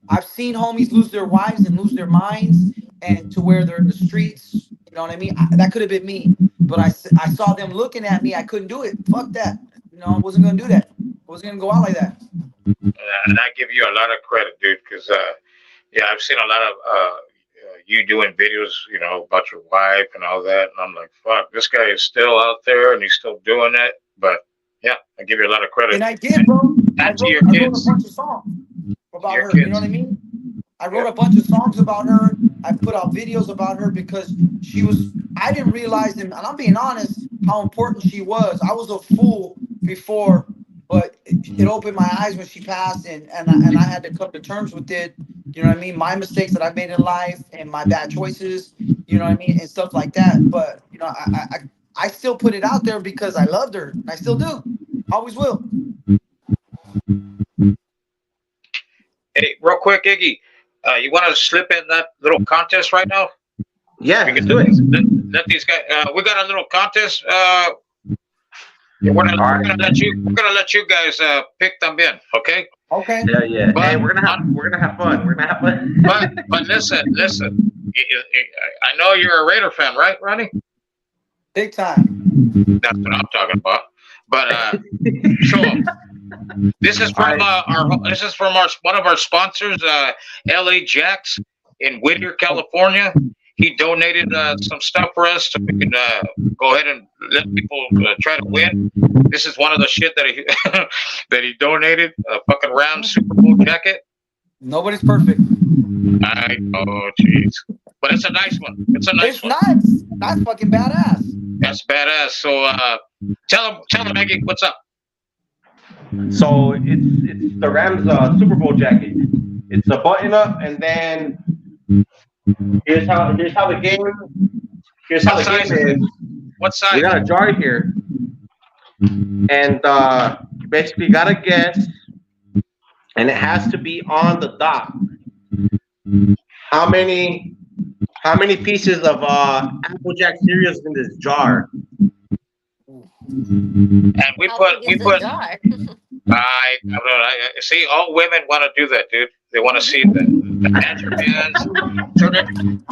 I've seen homies lose their wives and lose their minds and to where they're in the streets. You know what I mean? That could have been me. But I saw them looking at me. I couldn't do it. Fuck that. You know, I wasn't going to do that. I wasn't going to go out like that. and I give you a lot of credit, dude, because yeah, I've seen a lot of you doing videos, you know, about your wife and all that, and I'm like, fuck, this guy is still out there and he's still doing it. But yeah, I give you a lot of credit, And I did, bro. I and to wrote your I wrote a kids, bunch of songs to about your her. You know kids. what I mean? I wrote a bunch of songs about her. I put out videos about her because she was. I didn't realize, and I'm being honest, how important she was. I was a fool before, but it opened my eyes when she passed, and I had to come to terms with it. You know what I mean? My mistakes that I made in life and my bad choices. You know what I mean, and stuff like that. But you know, I still put it out there because I loved her, and I still do. Always will. Hey, real quick, Iggy, you want to slip in that little contest right now? Yeah, We let's can do it. let these guys. We got a little contest. We're All gonna right. let you. We're gonna let you guys pick them in. Okay. Okay. Yeah, yeah. But Hey, we're gonna have fun. We're gonna have fun. but listen. I know you're a Raider fan, right, Ronnie? Big time. That's what I'm talking about. But show 'em. This is from our one of our sponsors, L.A. Jacks in Whittier, California. He donated some stuff for us so we can go ahead and let people try to win. This is one of the shit that he that he donated. A fucking Rams Super Bowl jacket. Nobody's perfect. Oh jeez, but it's a nice one. It's a nice It's one. nice. That's fucking badass. That's badass. So tell him, Maggie, what's up? So it's the Rams Super Bowl jacket. It's a button up, and then here's how the game What size is it? is. What size? We got a jar here, and you basically got to guess, and it has to be on the dot. How many pieces of Applejack cereal is in this jar? And we How put big is the jar? I don't know. See, all women want to do that, dude. They want to see the answer bands.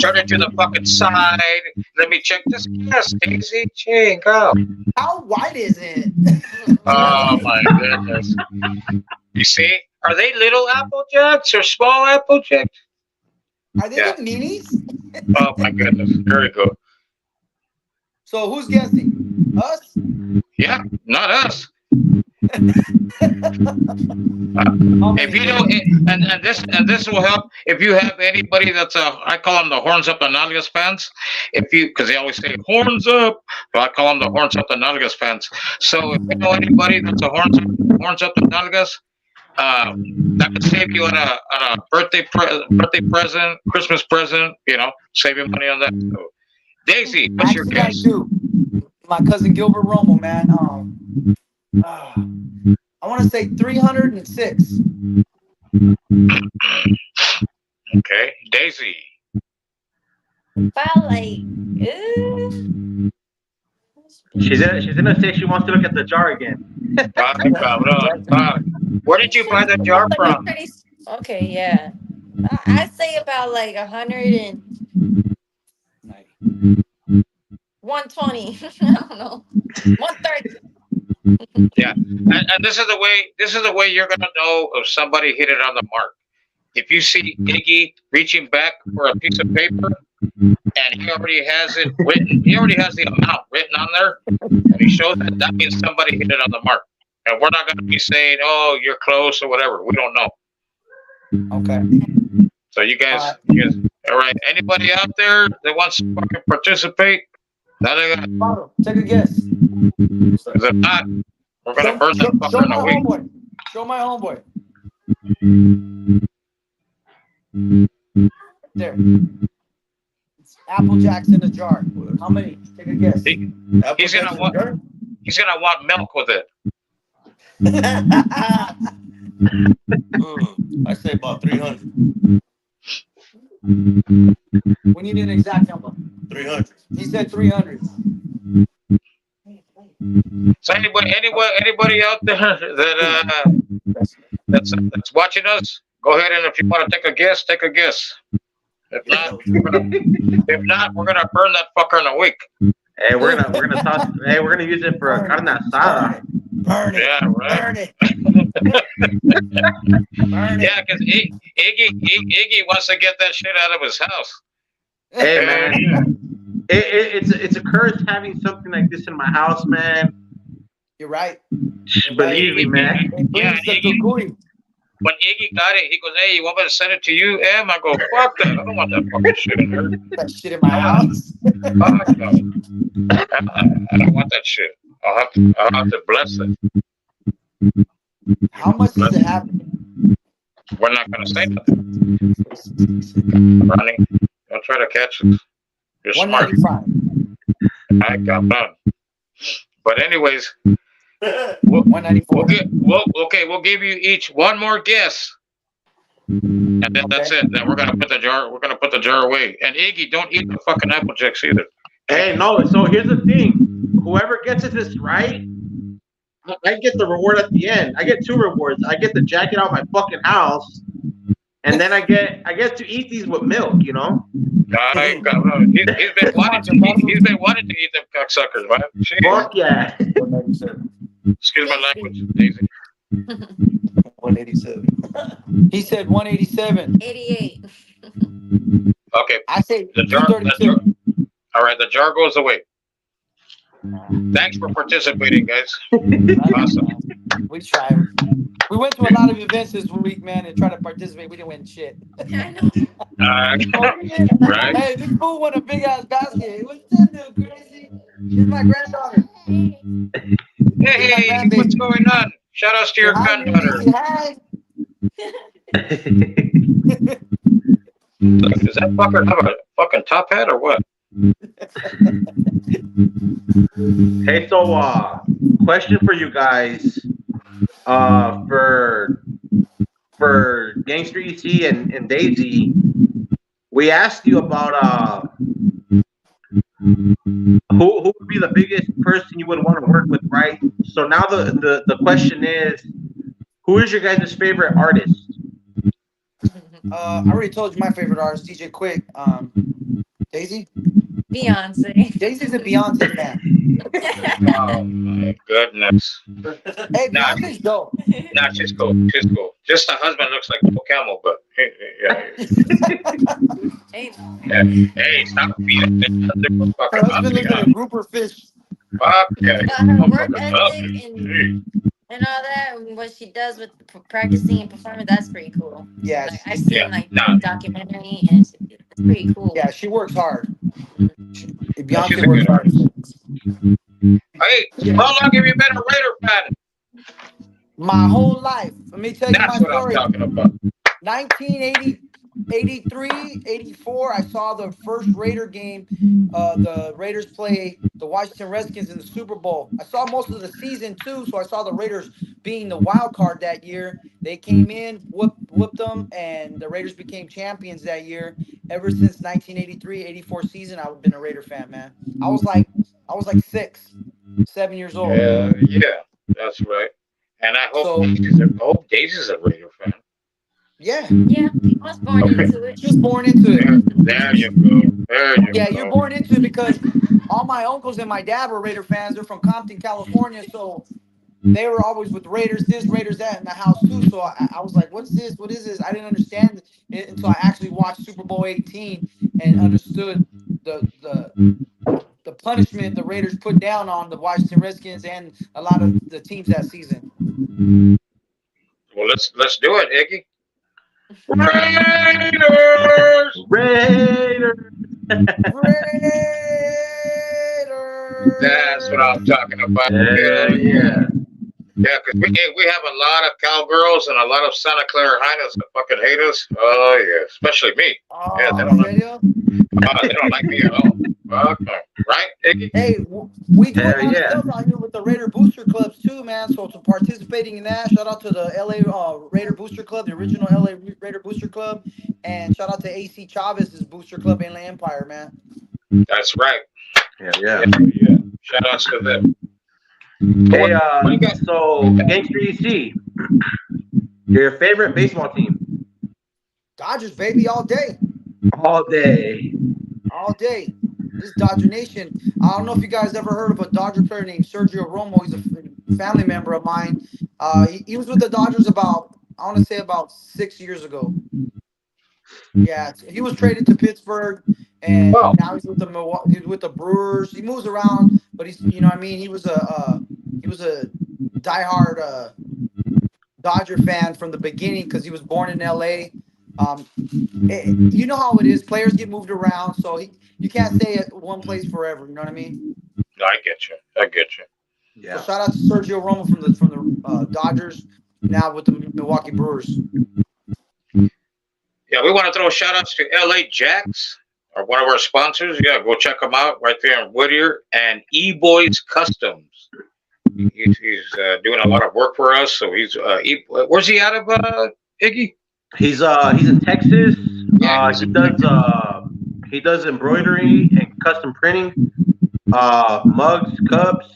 Turn it to the fucking side. Let me check this. Yes, Daisy. Gee, go. How wide is it? Oh my goodness. You see? Are they little Apple Jacks or small Apple Jacks? Are they Yeah. the minis? Oh my goodness. There we go. So who's guessing? Us? Yeah, not us. If you know, and this will help if you have anybody that's I call them the horns up the nalgas fans. If you, because they always say horns up, so I call them the horns up the nalgas fans. So if you know anybody that's a horns up the nalgas, that could save you on a birthday present, Christmas present. You know, save you money on that. So, Daisy, what's your Actually, I guess? do. My cousin Gilbert Romo, man. I want to say 306. Okay, Daisy. About like, She's gonna say she wants to look at the jar again. Where did you buy that jar from? Okay, yeah. I'd say about like 100 and 120. I don't know. 130. Yeah, and this is the way you're gonna know if somebody hit it on the mark. If you see Iggy reaching back for a piece of paper and he already has it written, he already has the amount written on there, and he shows that, that means somebody hit it on the mark. And we're not gonna be saying, "Oh, you're close" or whatever. We don't know. Okay. So you guys, all right? Anybody out there that wants to fucking participate? Follow. Take a guess. Because if not, we're gonna burn that fucker in a week. Homeboy. Show my homeboy. There. It's Apple Jacks in a jar. How many? Take a guess. He's gonna want milk with it. I say about 300. We need an exact number. 300. He said 300. So anybody out there that that's watching us, go ahead and if you want to take a guess, take a guess. If not, we're gonna burn that fucker in a week. Hey, we're gonna toss. Hey, we're gonna use it for a carne asada. Burn it. Yeah, right. Burn it. Burn it. Yeah, because Iggy wants to get that shit out of his house. Hey, man, it's a curse having something like this in my house, man. You're right. Believe me, man. It brings the kukui. when Iggy got it, he goes, "Hey, you want me to send it to you, Em?" I go, "Fuck that! I don't want that fucking shit in there. That shit in my house. Fuck no. I don't want that shit. I'll have to bless it. How much does it Bless. have? We're not gonna say nothing, Ronnie. Don't try to catch us. You're smart. 195. I got none. But anyways, we'll, we'll 194. we'll give you each one more guess, and then that's Okay. it. Then we're gonna put the jar. We're gonna put the jar away. And Iggy, don't eat the fucking apple jacks either. Hey, no. So here's the thing. Whoever gets this right, I get the reward at the end. I get two rewards. I get the jacket out of my fucking house, and then I get to eat these with milk. You know. I got, he's been wanting to eat. He's been wanting to eat them cocksuckers, man. Jeez. Fuck yeah. 197. Excuse my language, Daisy. 187. He said 187. 88. Okay, I say the jar. 232. All right, the jar goes away. Thanks for participating, guys. Awesome. We tried. We went to a lot of events this week, man, and tried to participate. We didn't win shit. I know. Right? Hey, this fool won a big ass basket. What's that dude, crazy? She's my granddaughter. Hey, what's going on? Shout outs to your Hi, granddaughter. Missy, hi. Does that fucker have a fucking top hat or what? Hey, so question for you guys, for Gangster EC and Daisy, we asked you about who would be the biggest person you would want to work with, right? So now the question is, who is your guys' favorite artist? I already told you my favorite artist, DJ Quick. Daisy? Beyonce. Daisy's a Beyonce fan. Oh my goodness. Hey, Nah. Beyonce's dope. Nah, she's cool. She's cool. Just the husband looks like Paul Camel, but yeah. Hey, Yeah. Hey, stop being a Her husband looks like a grouper fish. Fuck yeah. got her Don't work fucking love ethic me. and all that, and what she does with practicing and performing, that's pretty cool. Yeah, Like, I've seen Yeah, like nah. the documentary, and it's pretty cool. yeah, she works hard. She's Beyonce a works good hard. Hey, how long have you been a Raider fan? My whole life. Let me tell you That's my what I'm story. talking about. 1980, 83, 84, I saw the first Raider game. The Raiders play the Washington Redskins in the Super Bowl. I saw most of the season too, so I saw the Raiders being the wild card that year. They came in, whooped them, and the Raiders became champions that year. Ever since 1983, 84 season, I've been a Raider fan, man. I was like 6, 7 years old. Yeah, that's right. And I hope Daisy's a Raider fan. Yeah, Yeah, I was born into it. just born into it. There you go. There you Yeah, go. you're born into it because all my uncles and my dad were Raider fans. They're from Compton, California, so they were always with Raiders this, Raiders that in the house too. So I was like, "What's this? What is this?" I didn't understand it until I actually watched Super Bowl 18 and understood the punishment the Raiders put down on the Washington Redskins and a lot of the teams that season. Well, let's do it, Iggy. Raiders! Raiders. Raiders. That's what I'm talking about. Yeah. Yeah, because we have a lot of cowgirls and a lot of Santa Clara Highness that fucking hate us. Oh, yeah, especially me. Oh, Yeah, they don't like radio? They don't like me at all. Fuck no. Right, Iggy? Hey, we do a Hell lot yeah. of stuff out here with the Raider Booster Clubs too, man. So to participating in that, shout out to the LA Raider Booster Club, the original LA Raider Booster Club, and shout out to AC Chavez's Booster Club, Inland Empire, man. That's right. Yeah. Yeah. Shout outs to them. Hey, What do you got? so Gangster EC, your favorite baseball team? Dodgers, baby, all day. All day. All day. This Dodger Nation. I don't know if you guys ever heard of a Dodger player named Sergio Romo. He's a family member of mine. He was with the Dodgers about 6 years ago. Yeah, he was traded to Pittsburgh, and Wow. now he's with the Brewers. He moves around, but he's, you know what I mean. He was a diehard Dodger fan from the beginning because he was born in LA. You know how it is. Players get moved around, so you can't stay at one place forever. You know what I mean? I get you. I get you. So Yeah. shout out to Sergio Romo from the Dodgers, now with the Milwaukee Brewers. Yeah, we want to throw shout outs to LA Jacks, or one of our sponsors. Yeah, go check them out right there in Whittier, and E Boys Customs. He's doing a lot of work for us. So where's he out of, Iggy? He's in Texas. Yeah, Uh, he does embroidery and custom printing. Mugs, cups.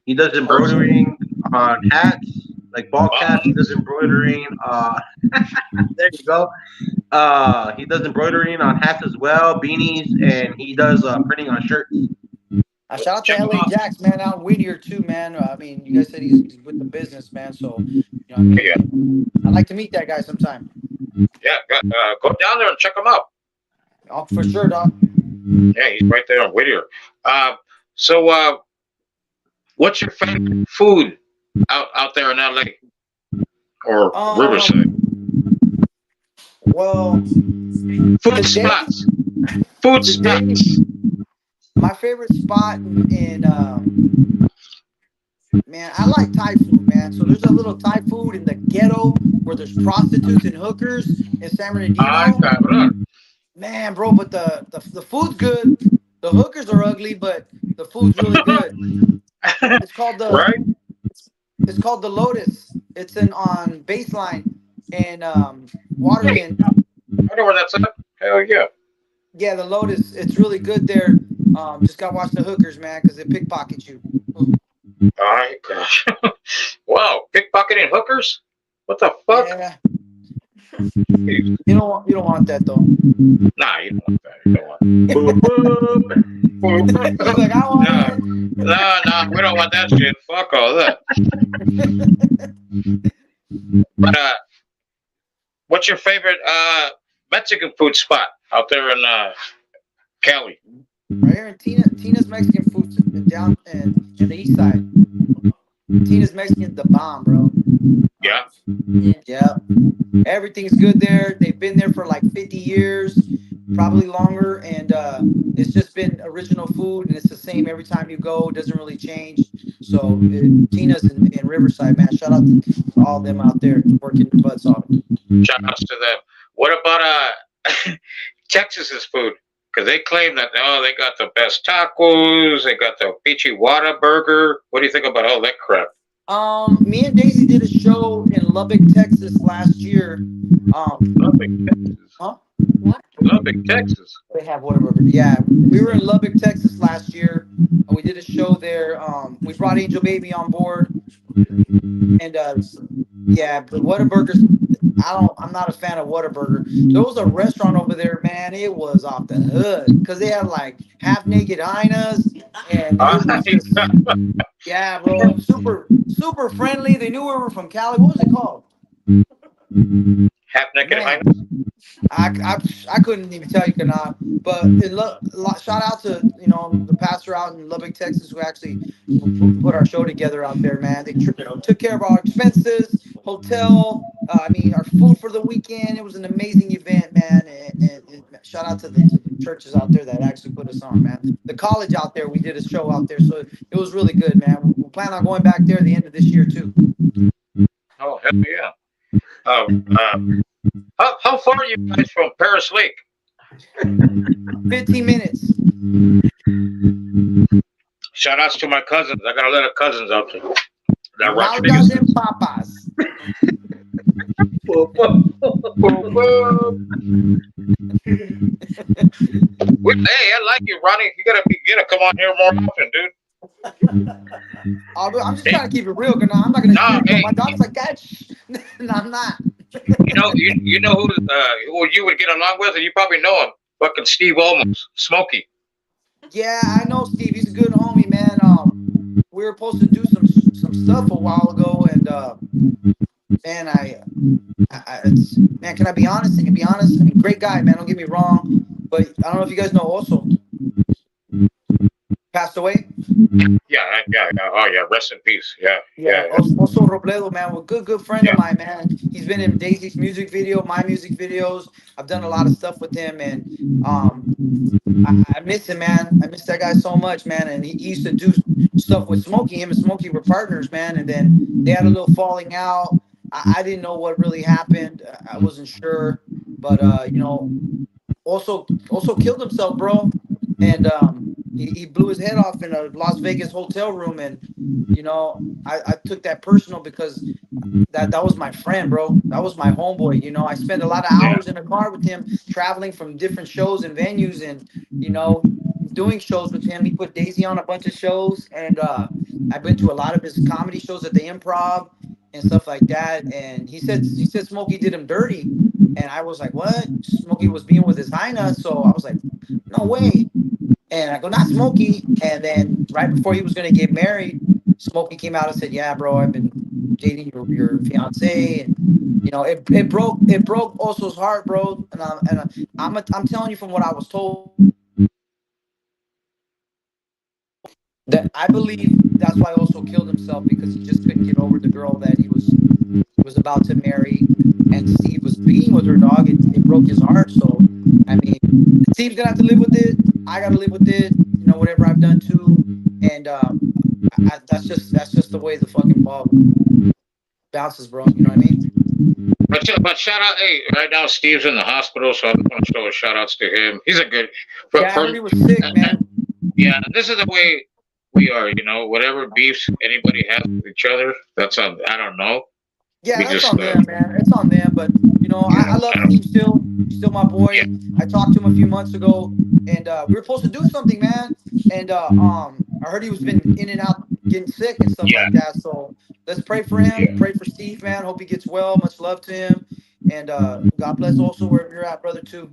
He does embroidering on hats, like ball caps. He does embroidering. There you go. He does embroidering on hats as well, beanies, and he does printing on shirts. Shout out to check him LA out. Jacks, man, out in Whittier too, man. I mean, you guys said he's with the business, man. So, you know, what I Yeah, mean, I'd like to meet that guy sometime. yeah. Go down there and check him out. Oh, for sure, dog. Yeah, he's right there in Whittier. Uh, so, what's your favorite food out there in LA or Riverside? Um, well, Food today, spots. Food today, spots. my favorite spot man, I like Thai food, man. So there's a little Thai food in the ghetto where there's prostitutes and hookers in San Ay, Bernardino. cabrón. Man, bro, but the food's good. The hookers are ugly, but the food's really good. It's called the Right? it's called the Lotus. It's in on Baseline and Hey, Waterton. I know where that's at. Hell yeah. Yeah, the Lotus. It's really good there. Just gotta watch the hookers, man, because they pickpocket you. My gosh. Wow, pickpocketing hookers? What the fuck? Yeah, Jeez. you don't want that though. Nah, you don't want that. You don't want Boop, boop. He's like, I want No, it. no, we don't want that shit. Fuck all that. But what's your favorite Mexican food spot out there in Cali? Right here in Tina's Mexican food down in the east side. Tina's Mexican, the bomb, bro. Yeah. Yeah, everything's good there. They've been there for like 50 years, probably longer, and it's just been original food, and it's the same every time you go. It doesn't really change. So Tina's in Riverside, man. Shout out to all them out there working their butts off. Shout outs to them. What about Texas's food? Because they claim that they got the best tacos, they got the Pichihuahua burger. What do you think about all that crap? Me and Daisy did a show in Lubbock, Texas last year. Lubbock, Texas. Huh? What? Lubbock, Texas. They have whatever. Yeah, we were in Lubbock, Texas last year. We did a show there. We brought Angel Baby on board, and yeah, the Whataburgers. I'm not a fan of Whataburger. There was a restaurant over there, man. It was off the hood because they had like half naked hyenas, and it was just yeah, bro. Super friendly. They knew we were from Cali. What was it called? Half naked Man. highness. I couldn't even tell you cannot. But shout out to the pastor out in Lubbock, Texas, who actually put our show together out there, man. They took care of our expenses, hotel. I mean, our food for the weekend. It was an amazing event, man. And shout out to the churches out there that actually put us on, man. The college out there, we did a show out there, so it was really good, man. We plan on going back there at the end of this year too. Oh, hell yeah. How far are you guys from Paris Lake? 15 minutes. Shout outs to my cousins. I got a lot of cousins out there. That rock Raudas and papas. Hey, I like you, Ronnie. You gotta come on here more often, dude. I'm just trying to keep it real, because I'm not gonna. No, hey. My daughter's like, Dad, no, I'm not. You know who you would get along with, and you probably know him. Fucking Steve Olmos, Smokey. Yeah, I know Steve. He's a good homie, man. We were supposed to do some stuff a while ago, and man, man, can I be honest? I can be honest. I mean, great guy, man. Don't get me wrong, but I don't know if you guys know also. passed away. Yeah. Oh yeah, rest in peace. Yeah, Yeah, yeah, yeah. also Robledo, man, a good friend of Yeah. mine, man. He's been in Daisy's music video, my music videos. I've done a lot of stuff with him, and um, I miss him, man. I miss that guy so much, man. And he used to do stuff with Smokey. Him and Smokey were partners, man. And then they had a little falling out. I didn't know what really happened. I wasn't sure, but also killed himself, bro. And he blew his head off in a Las Vegas hotel room. And I took that personal because that was my friend, bro. That was my homeboy. I spent a lot of Yeah. hours in the car with him, traveling from different shows and venues, and you know, doing shows with him. He put Daisy on a bunch of shows, and I've been to a lot of his comedy shows at the Improv and stuff like that. And he said Smokey did him dirty, and I was like, what? Smokey was being with his hyena, so I was like, no way. And I go, not Smokey. And then right before he was gonna get married, Smokey came out and said, yeah, bro, I've been dating your fiance. And it broke Oso's heart, bro. I'm telling you from what I was told that I believe that's why Oso killed himself because he just couldn't get over the girl that he was about to marry, and Steve was being with her dog. It broke his heart. So I mean, Steve's gonna have to live with it. I gotta live with it. Whatever I've done too, and that's just the way the fucking ball bounces, bro. You know what I mean? But shout out, hey, right now Steve's in the hospital, so I want to show a shout outs to him. He's a good Yeah, I heard he was sick, man. yeah. This is the way we are, whatever beefs anybody has with each other, that's on. I don't know. Yeah, We that's just on them, man. It's on them. But I love I don't. Steve still. He's still my Yeah, boy. I talked to him a few months ago, and we were supposed to do something, man. And I heard he was been in and out getting sick and stuff yeah, like that. So let's pray for him. yeah, Pray for Steve, man. Hope he gets well. Much love to him, and God bless also wherever you're at, brother. Too.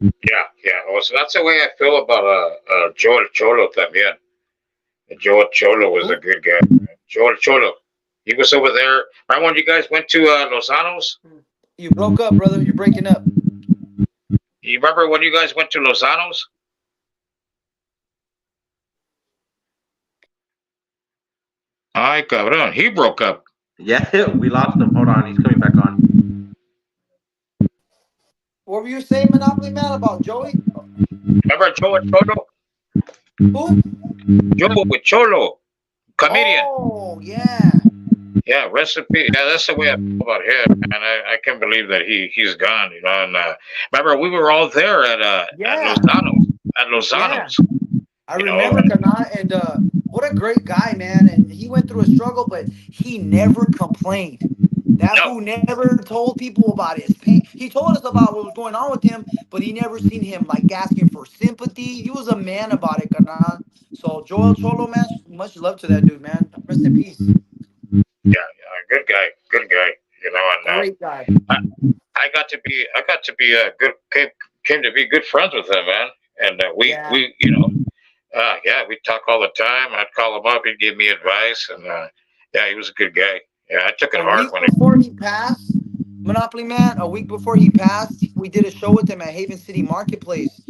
yeah. Well, so that's the way I feel about Joel Cholo también. Joel Cholo was a Who? good guy. Joel Cholo. He was over there. Remember when you guys went to Lozano's? You broke up, brother. You're breaking up. You remember when you guys went to Lozano's? Ay, cabrón. He broke up. Yeah, we lost him. Hold on, he's coming back on. What were you saying, Monopoly Man, about Joey? Remember Joel Cholo? Who? Joe with Cholo, comedian. Oh, yeah. Yeah, recipe. Yeah, that's the way I feel about him, and I can't believe that he's gone. And remember we were all there at Yeah. Lozano's. At Yeah. Lozano's, I you know. remember Kana, and what a great guy, man. And he went through a struggle, but he never complained. That No, fool never told people about his pain. He told us about what was going on with him, but he never seen him like asking for sympathy. He was a man about it, Kana. So Joel Cholo, man, much love to that dude, man. Rest in peace. good guy, good guy. And Great guy. I got to be a good came to be good friends with him, man. And Yeah. yeah, we talk all the time. I'd call him up, he'd give me advice, and yeah, he was a good guy. Yeah, I took it A hard week when before he passed, Monopoly Man, a week before he passed, we did a show with him at Haven City Marketplace.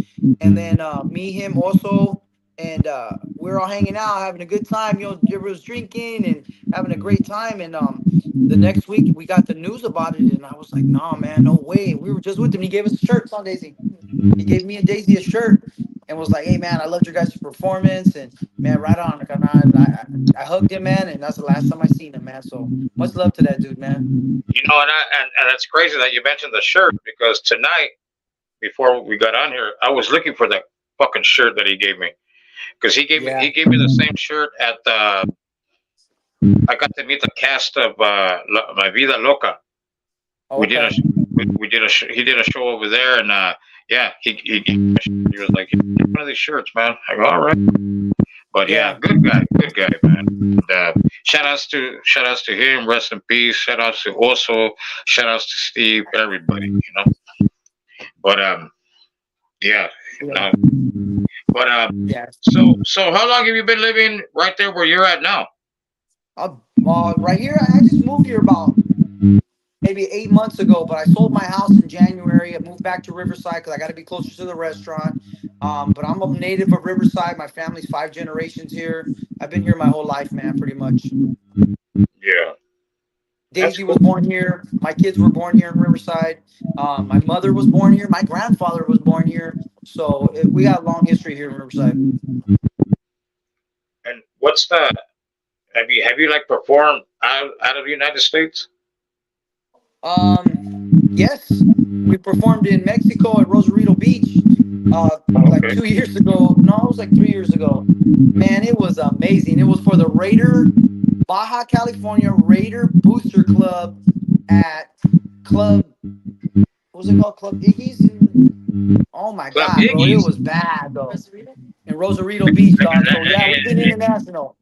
And then me, him also, and we're all hanging out, having a good time. Everyone's drinking and having a great time. And the next week we got the news about it, and I was like, nah, man, no way. We were just with him. He gave us a shirt on Daisy. He gave me and Daisy a shirt and was like, hey, man, I loved your guys' performance. And man, right on. Like, I hugged him, man, and that's the last time I seen him, man. So much love to that dude, man. and it's crazy that you mentioned the shirt because tonight, before we got on here, I was looking for that fucking shirt that he gave me because Yeah. he gave me the same shirt at the. I got to meet the cast of My Vida Loca. Oh, We did a okay. we did a he did a show over there, and yeah, he was like, one of these shirts, man. I go, all right, but yeah, Yeah. good guy, man. And, shout outs to him, rest in peace. Shout outs to also, shout outs to Steve, everybody. But yeah, Yeah. no, but Yeah. so how long have you been living right there where you're at now? Right here, I just moved here about maybe 8 months ago. But I sold my house in January. I moved back to Riverside because I got to be closer to the restaurant. But I'm a native of Riverside. My family's 5 generations here. I've been here my whole life, man, pretty much. Yeah, that's Daisy was cool. born here. My kids were born here in Riverside. My mother was born here. My grandfather was born here. So we got a long history here in Riverside. And what's the have you like performed out of the United States? Yes, we performed in Mexico at Rosarito Beach. Like Okay. 2 years ago. No, it was like 3 years ago. Man, it was amazing. It was for the Baja California Raider Booster Club at Club. What was it called? Club Iggy's. Oh my Club God, bro, it Iggy's. was bad though. In Rosarito Beach, dog. So yeah, we did international.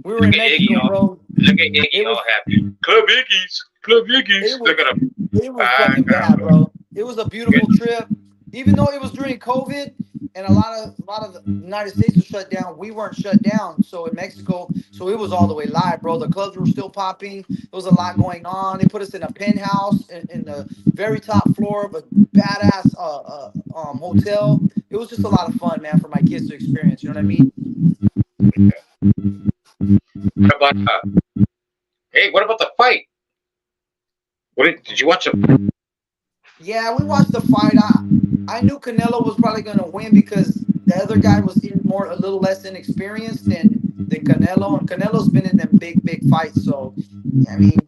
We were Look in at Iggy Mexico, all bro. look at Iggy It all was happy. Club Iggy's. Club Iggy's. it Look was at him. it was Ah, fucking bad, caramba. bro. It was a Good. beautiful trip. Even though it was during COVID and a lot of the United States was shut down, we weren't shut down. So in Mexico, so it was all the way live, bro. The clubs were still popping. There was a lot going on. They put us in a penthouse in the very top floor of a badass hotel. It was just a lot of fun, man, for my kids to experience. You know what I mean? What about hey, what about the fight? Did you watch it? Yeah, we watched the fight. I knew Canelo was probably gonna win because the other guy was a little less inexperienced than Canelo, and Canelo's been in them big fights. So, I mean,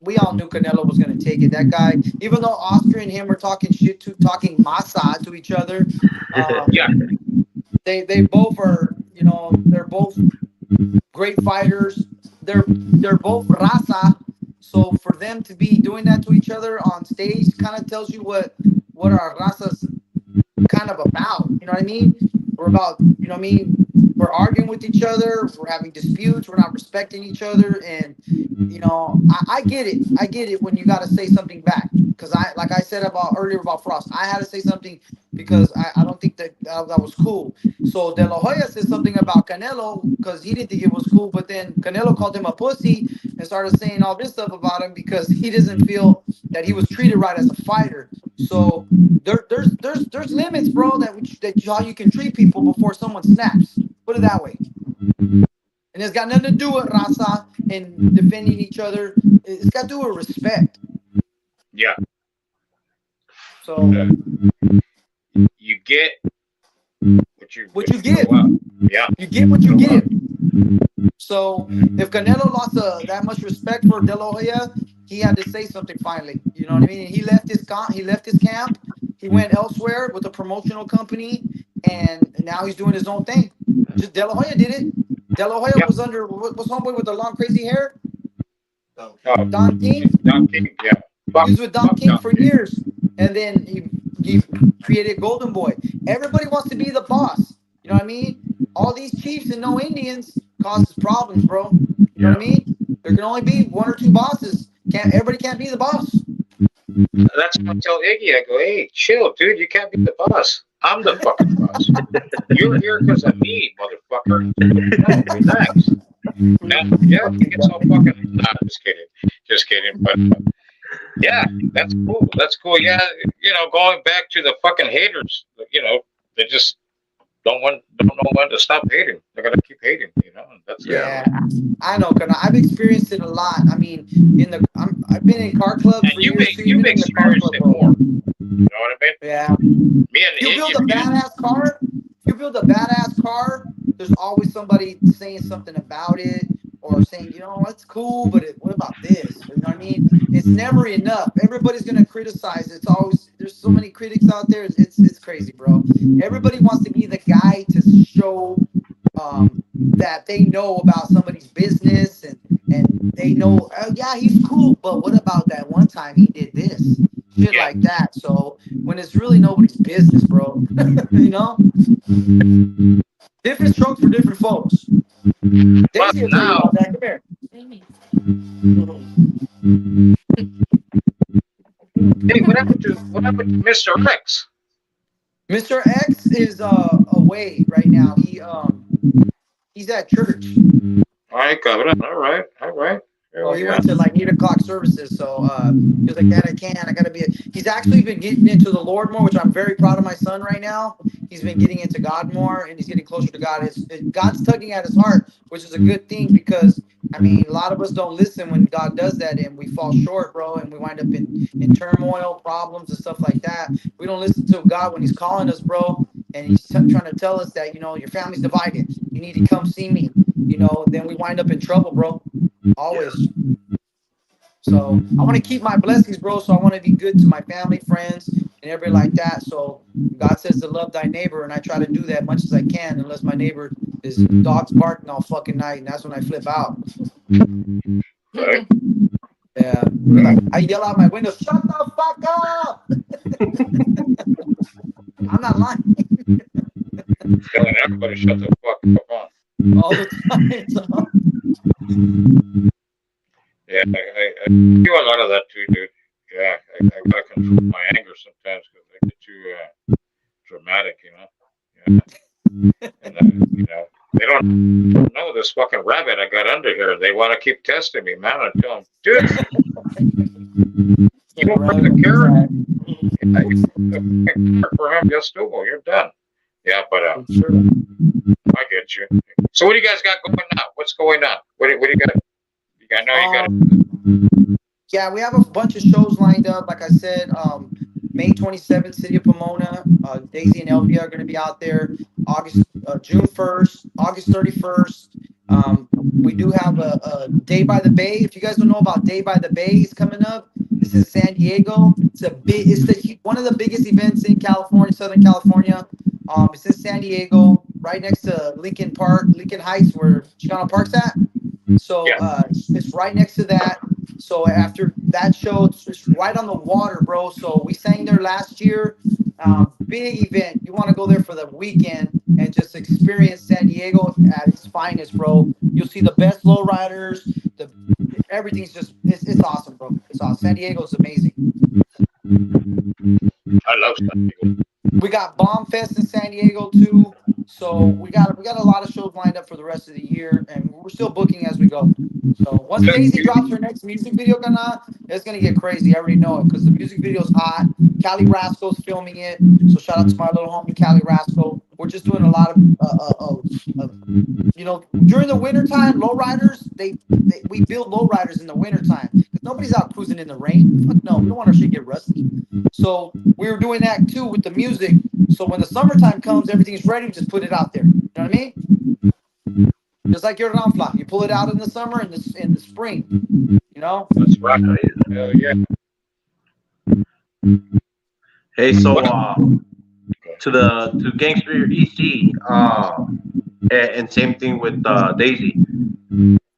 we all knew Canelo was gonna take it. That guy, even though Oscar and him were talking Masa to each other, um, Yeah. they both are, they're both great fighters. They're both raza. So for them to be doing that to each other on stage kind of tells you what our razas kind of about. You know what I mean? We're about, you know what I mean? We're arguing with each other. We're having disputes. We're not respecting each other. And, I get it. I get it when you got to say something back. Because like I said about earlier about Frost, I had to say something because I don't think that was cool. So De La Hoya said something about Canelo because he didn't think it was cool. But then Canelo called him a pussy and started saying all this stuff about him because he doesn't feel that he was treated right as a fighter. So there's limits, bro. That how you can treat people before someone snaps. Put it that way. And it's got nothing to do with raza and defending each other. It's got to do with respect. Yeah. So You get what you grow give, up. Yeah. you get what you Grow up. give. So if Canelo lost that much respect for De La Hoya, he had to say something finally. You know what I mean? And he left his camp. He went elsewhere with a promotional company, and now he's doing his own thing. Just De La Hoya did it. De La Hoya Yeah. was under was homeboy with the long crazy hair, Don Oh, King. Don King. Yeah. He Fuck. was with Don Fuck King Don for King. years, and then he created Golden Boy. Everybody wants to be the boss. You know what I mean? All these chiefs and no Indians causes problems, bro. You know what I mean? There can only be one or two bosses. Everybody can't be the boss. That's what I tell Iggy. I go, hey, chill, dude. You can't be the boss. I'm the fucking boss. You're here because of me, motherfucker. No, relax. Now, yeah, he gets all fucking. Nah, just kidding. Just kidding. But yeah, that's cool. That's cool. Yeah, going back to the fucking haters. They just don't know when to stop hating. They're gonna keep hating. That's it. Yeah. Yeah, I know, cause I've experienced it a lot. I mean, I've been in car clubs And for you've years too. you've Even in the car experienced club, it bro. more. You know what I mean? Yeah. Me and You build a Iggy. badass car, you build a badass car, there's always somebody saying something about it or saying, it's cool, but what about this? You know what I mean? It's never enough. Everybody's gonna criticize. It's always there's so many critics out there. It's crazy, bro. Everybody wants to be the guy to show that they know about somebody's business and they know, oh yeah, he's cool, but what about that one time he did this? Shit Yeah. like that. So when it's really nobody's business, bro. you know? Different strokes for different folks. But Daisy will tell you now, about that. Come here. hey, what happened to Mr. X? Mr. X is away right now. He's at church. All right, cabrón. All right. Well, Hell he yeah. went to like 8 o'clock services, so he was like, "Dad, I can't. I gotta be." He's actually been getting into the Lord more, which I'm very proud of my son right now. He's been getting into God more, and he's getting closer to God. God's tugging at his heart, which is a good thing because I mean, a lot of us don't listen when God does that, and we fall short, bro, and we wind up in turmoil, problems, and stuff like that. We don't listen to God when He's calling us, bro, and He's trying to tell us that your family's divided. You need to come see me. Then we wind up in trouble, bro. Yeah. Always. So I want to keep my blessings, bro. So I want to be good to my family, friends, and everybody like that. So God says to love thy neighbor, and I try to do that much as I can, unless my neighbor is dogs barking all fucking night, and that's when I flip out. Right. Yeah, they're like, I yell out my window, "Shut the fuck up!" I'm not lying Telling everybody shut the fuck up on. all the time. So, Yeah, I do a lot of that too, dude. Yeah, I gotta control my anger sometimes because I get too dramatic, you know. Yeah, and they don't know this fucking rabbit I got under here. They want to keep testing me, man. I tell them, dude, you the won't bring rabbit the on the carrot. side. Yeah, you bring the carrot for him, just do. You're done. Yeah, but For sure. I get you. So what do you guys got going on? What's going on? What do you got? I know you got. Yeah, we have a bunch of shows lined up. Like I said, May 27th, City of Pomona. Daisy and Elvia are going to be out there. June 1st, August 31st. We do have a Day by the Bay. If you guys don't know about Day by the Bay, it's coming up. It's in San Diego. One of the biggest events in California, Southern California. It's in San Diego, right next to Lincoln Park, Lincoln Heights, where Chicano Park's at. So Yeah. it's right next to that. So after that show, it's right on the water, bro. So we sang there last year. Big event. You want to go there for the weekend and just experience San Diego at its finest, bro. You'll see the best lowriders. Everything's it's awesome, bro. It's awesome. San Diego's amazing. I love San Diego. We got Bomb Fest in San Diego too. So we got a lot of shows lined up for the rest of the year, and we're still booking as we go. So once Daisy drops her next music video, it's gonna get crazy. I already know it because the music video's hot. Cali Rasco's filming it, so shout out to my little homie Cali Rasco. We're just doing a lot of during the wintertime, lowriders, we build lowriders in the wintertime because nobody's out cruising in the rain. Fuck no, we don't want our shit get rusty. So we were doing that too with the music. So when the summertime comes, everything's ready. We just put it out there. You know what I mean? Just like your Ramfla, you pull it out in the summer and in the spring. You know? That's right. Hell yeah. Hey, so What? to Gangster EC, and same thing with Daisy.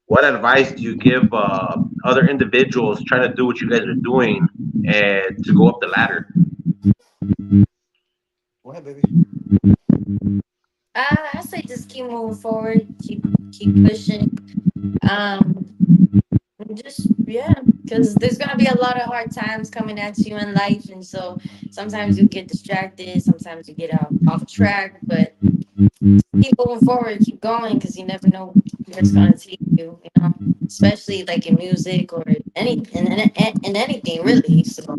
What advice do you give other individuals trying to do what you guys are doing and to go up the ladder? Go ahead, baby. I say just keep moving forward, keep pushing. Um, just yeah, because there's gonna be a lot of hard times coming at you in life, and so sometimes you get distracted, sometimes you get off track, but keep moving forward, keep going, because you never know where it's gonna take you. Especially like in music or in anything really. So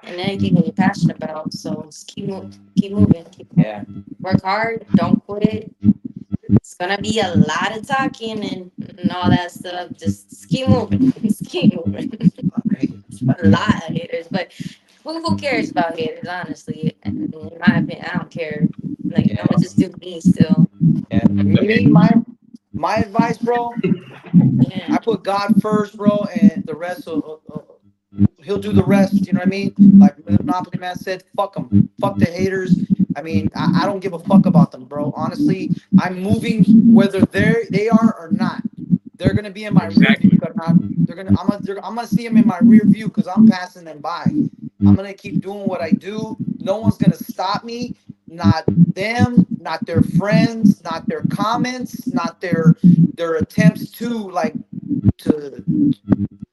in anything that you're passionate about. So just keep moving, work hard, don't quit. It's gonna be a lot of talking and all that stuff. Just keep moving. Just keep moving. A lot of haters, but who cares about haters? Honestly, in my opinion, I don't care. Like I'm gonna just do me still. Yeah. Me, my advice, bro. Yeah, I put God first, bro, and the rest he'll do the rest. You know what I mean? Like Monopoly Man said, fuck them, fuck the haters. I mean, I don't give a fuck about them, bro. Honestly, I'm moving whether they are or not. They're gonna be in my rear view. Exactly. I'm gonna see them in my rear view because I'm passing them by. I'm gonna keep doing what I do. No one's gonna stop me. Not them, not their friends, not their comments, not their attempts to to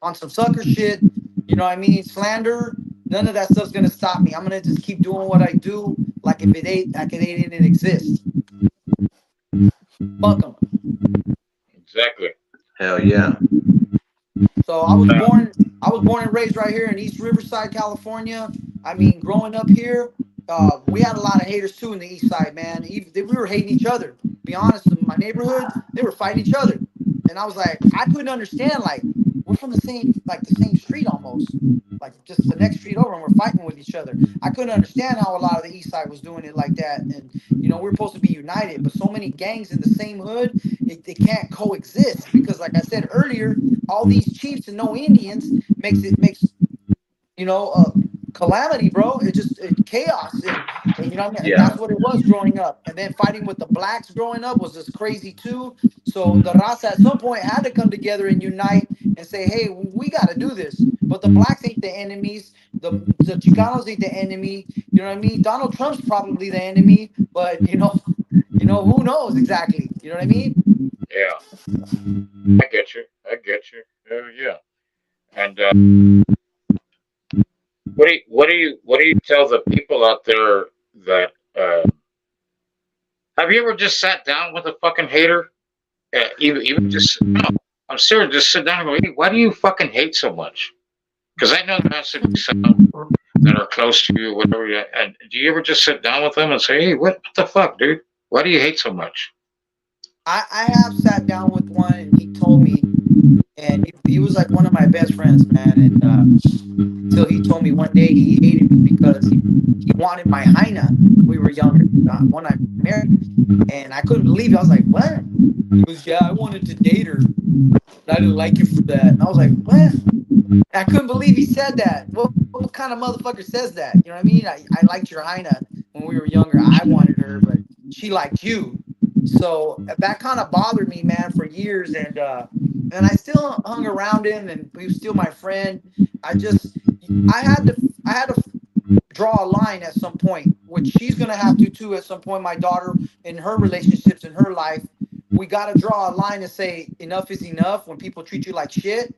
on some sucker shit. You know what I mean? Slander. None of that stuff's gonna stop me. I'm gonna just keep doing what I do, like if it didn't exist. Fuck them. Exactly. Hell yeah. So I was born and raised right here in East Riverside, California. I mean, growing up here, we had a lot of haters too in the East Side, man. We were hating each other. Be honest, in my neighborhood, they were fighting each other, and I was like, I couldn't understand. Like, we're from the same street almost, like just the next street over, and we're fighting with each other. I couldn't understand how a lot of the East Side was doing it like that, and we're supposed to be united, but so many gangs in the same hood, they can't coexist because, like I said earlier, all these chiefs and no Indians makes calamity, bro. Chaos, and you know what I mean. And Yeah. that's what it was growing up. And then fighting with the blacks growing up was just crazy too. So the Raza at some point had to come together and unite and say, hey, we got to do this. But the blacks ain't the enemies. The Chicanos ain't the enemy. You know what I mean? Donald Trump's probably the enemy, but who knows exactly? You know what I mean? Yeah, I get you. I get you. Yeah. And what do you tell the people out there that have you ever just sat down with a fucking hater? Even just no, I'm serious. Just sit down and go, hey, why do you fucking hate so much? Because I know there has to be some that are close to you, whatever. And do you ever just sit down with them and say, hey, what the fuck, dude? Why do you hate so much? I have sat down with one and he told me, and he was like one of my best friends, man. And until he told me one day he hated me because he wanted my hyena when we were younger. When I married, and I couldn't believe it. I was like, what? He goes, yeah, I wanted to date her, but I didn't like you for that. And I was like, what? I couldn't believe he said that. What kind of motherfucker says that? You know what I mean? I liked your hyena when we were younger. I wanted her, but she liked you. So that kind of bothered me, man, for years. And I still hung around him, and he was still my friend. I just I had to draw a line at some point, which she's gonna have to too at some point. My daughter, in her relationships in her life, we got to draw a line and say enough is enough when people treat you like shit.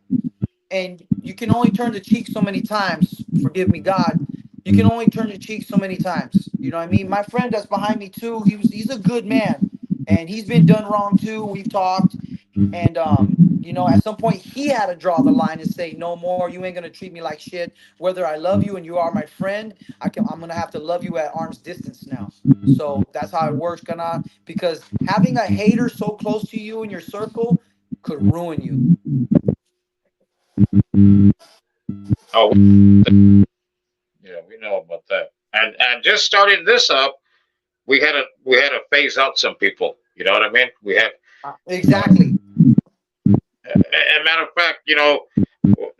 And you can only turn the cheek so many times. Forgive me, God. You can only turn the cheek so many times. You know what I mean? My friend that's behind me too. He's a good man, and he's been done wrong too. We've talked, and at some point he had to draw the line and say, no more. You ain't gonna treat me like shit. Whether I love you and you are my friend, I'm gonna have to love you at arm's distance now. So that's how it works, Kana. Because having a hater so close to you in your circle could ruin you. Oh, yeah, we know about that. And just starting this up, we had to phase out some people. You know what I mean? We have. Exactly. A matter of fact,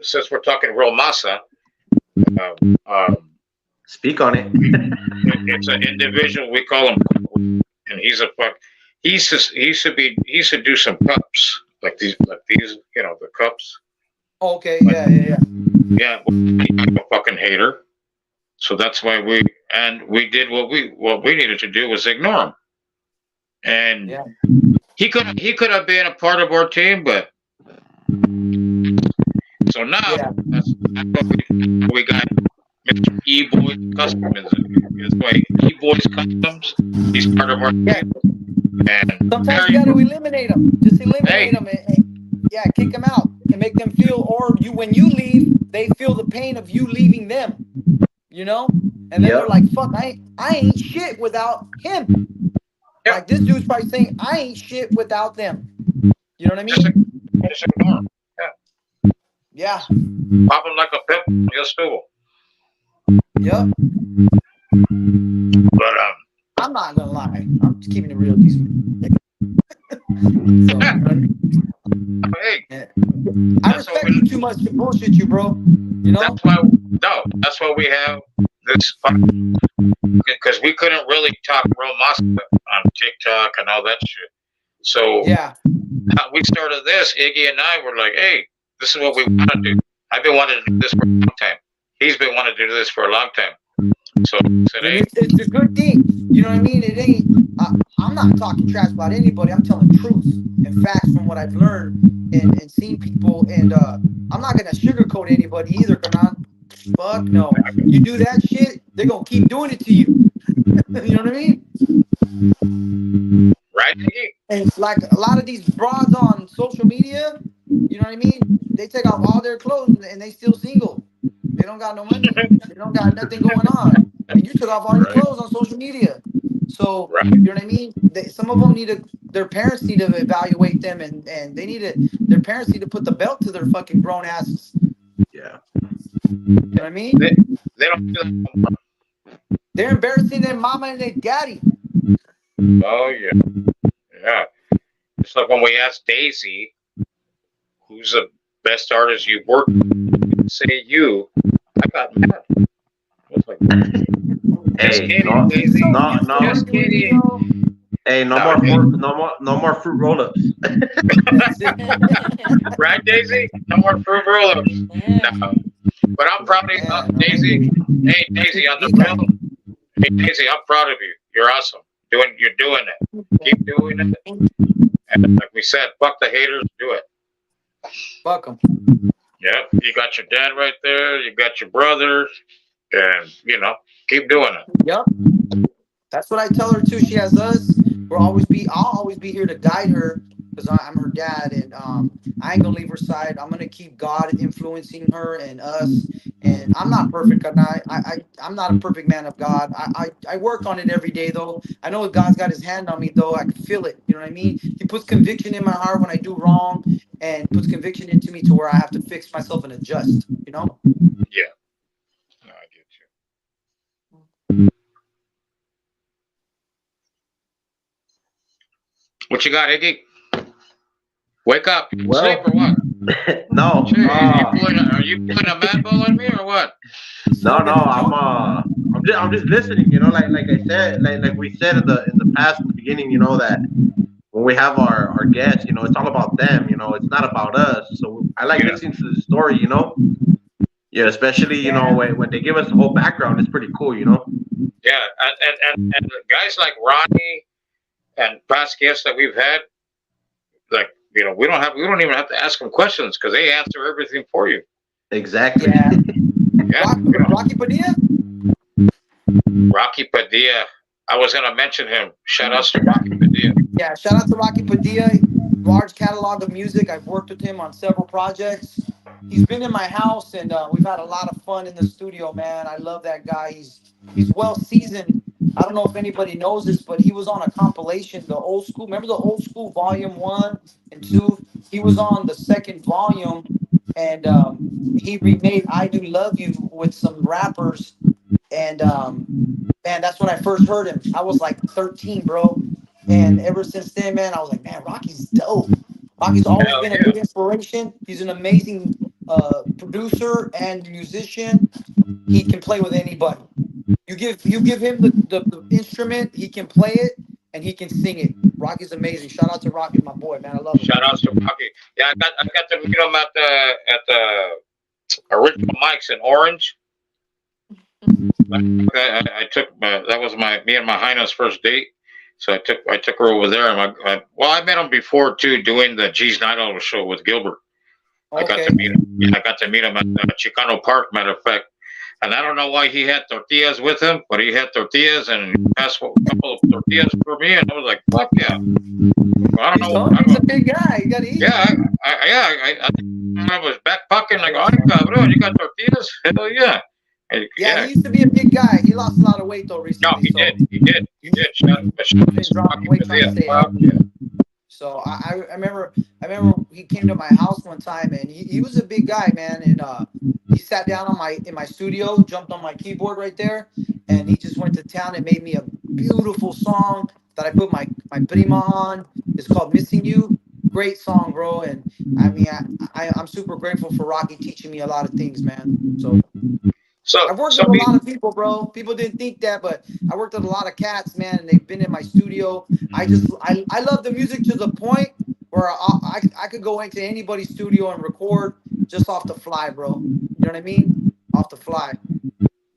since we're talking real Masa, Speak on it. it's an individual we call him, and he's a fuck. He should do some cups like these, the cups. Okay. Like, Yeah. yeah, he's a fucking hater. So that's why we did what we needed to do was ignore him. And Yeah. he could have been a part of our team, but so now Yeah. that's what we got Mr. E Boys Customs. It's like E Boys Customs. He's part of our Yeah. team, and Sometimes you very got to eliminate them. Just eliminate hey, them, and yeah, kick them out and make them feel, or when you leave, they feel the pain of you leaving them. You know, and then they're Yep. like, "Fuck, I ain't shit without him." yeah, Like this dude's probably saying, "I ain't shit without them." You know what I just mean? just ignore him. Yeah, Yeah. pop him like a pimp on your stool. Yep. But I'm not gonna lie. I'm just keeping it real. These. So you know what I mean? hey, Yeah. I that's what respect you we. too much to bullshit you, bro. You know? That's why no. That's why we have this because we couldn't really talk real Masa on TikTok and all that shit. So Yeah. we started this. Iggy and I were like, "Hey, this is what we want to do." I've been wanting to do this for a long time. He's been wanting to do this for a long time. So I said, And "Hey, it's a good thing. You know what I mean? It ain't. I'm not talking trash about anybody. I'm telling truth and facts from what I've learned and seen people. And I'm not gonna sugarcoat anybody either, Kanan. Fuck no. You do that shit, they're gonna keep doing it to you. You know what I mean? right, Iggy?" And it's like a lot of these broads on social media. You know what I mean? They take off all their clothes and they still single. They don't got no money. They don't got nothing going on. And you took off all your Right. clothes on social media. So Right. you know what I mean? Some of them need to. Their parents need to evaluate them, and they need to. Their parents need to put the belt to their fucking grown asses. Yeah. You know what I mean? They don't do that. They're embarrassing their mama and their daddy. Oh yeah. Yeah. It's like when we asked Daisy, who's the best artist you've worked with, say you. I got mad. I was like, just Hey, kidding, no, He's so Daisy. no, used to no. Just working with me, kidding. bro. Hey, no No, more dude. fruit, no more fruit roll-ups. That's it. Right, Daisy? No more fruit roll-ups. Yeah. No. But I'm proud of you, Man, right? Daisy. Hey, Daisy, Super on the geek guy. real. Hey, Daisy, I'm proud of you. You're awesome. You're doing it. Keep doing it. And like we said, fuck the haters. Do it. Fuck them. Yep. You got your dad right there. You got your brother, and keep doing it. Yep. That's what I tell her too. She has us. I'll always be here to guide her because I'm her dad, and I ain't gonna leave her side. I'm gonna keep God influencing her and us. And I'm not perfect, and I'm not a perfect man of God. I work on it every day though. I know God's got His hand on me though. I can feel it. You know what I mean? He puts conviction in my heart when I do wrong, and puts conviction into me to where I have to fix myself and adjust. You know? Yeah. No, I get you. What you got, Iggy? Wake up. You sleep Well, or what? no, Shit, are you pulling a mad bull on me or what? no. Smoking a joint. I'm just listening. Like I said, like we said in the past, in the beginning. That when we have our guests, it's all about them. It's not about us. So I like Yeah. listening to the story. Yeah, especially Yeah. when they give us the whole background. It's pretty cool. Yeah. And guys like Ronnie and past guests that we've had, like, we don't even have to ask them questions because they answer everything for you. Exactly. Yeah. Yeah. Rocky Padilla. Rocky Padilla. I was gonna mention him. Shout outs to Rocky Padilla. Yeah, shout out to Rocky Padilla. Large catalog of music. I've worked with him on several projects. He's been in my house, and we've had a lot of fun in the studio, man. I love that guy. He's well seasoned. I don't know if anybody knows this, but he was on a compilation, the old school. Remember the old school volume 1 and 2? He was on the second volume, and he remade "I Do Love You" with some rappers, and man, that's when I first heard him. I was like 13, bro. And ever since then, man, I was like, man, Rocky's dope. Rocky's always Hell been a yeah. big inspiration. He's an amazing producer and musician. He can play with anybody. You give him the instrument, he can play it and he can sing it. Rocky's amazing. Shout out to Rocky, my boy, man. I love him. Shout outs to Rocky. Yeah, I got to meet him at the original mics in Orange. I took that was me and my Hina's first date. So I took her over there, and I met him before too, doing the G's Night Owl show with Gilbert. I got Okay. to meet him. Yeah, I got to meet him at Chicano Park, matter of fact. And I don't know why he had tortillas with him, but he had tortillas and he passed a couple of tortillas for me, and I was like, "Fuck yeah!" Well, I don't He's know. hungry. He's a big guy. You gotta eat. Yeah, I was back pocket like, "Oh, cabrón, you got tortillas? Hell yeah!" Yeah, Yeah. he used to be a big guy. He lost a lot of weight though No, recently. he So did. He did. He did. Shout out he's to dropping Rocky weight trying to Padilla. stay Fuck healthy. yeah. So I remember he came to my house one time and he was a big guy, man, and he sat down in my studio, jumped on my keyboard right there, and he just went to town and made me a beautiful song that I put my prima on. It's called "Missing You." Great song, bro. And I mean, I'm super grateful for Rocky teaching me a lot of things, man. So So, I've worked so with a be, lot of people, bro. People didn't think that, but I worked with a lot of cats, man, and they've been in my studio. I love the music to the point where I could go into anybody's studio and record just off the fly, bro. You know what I mean? Off the fly.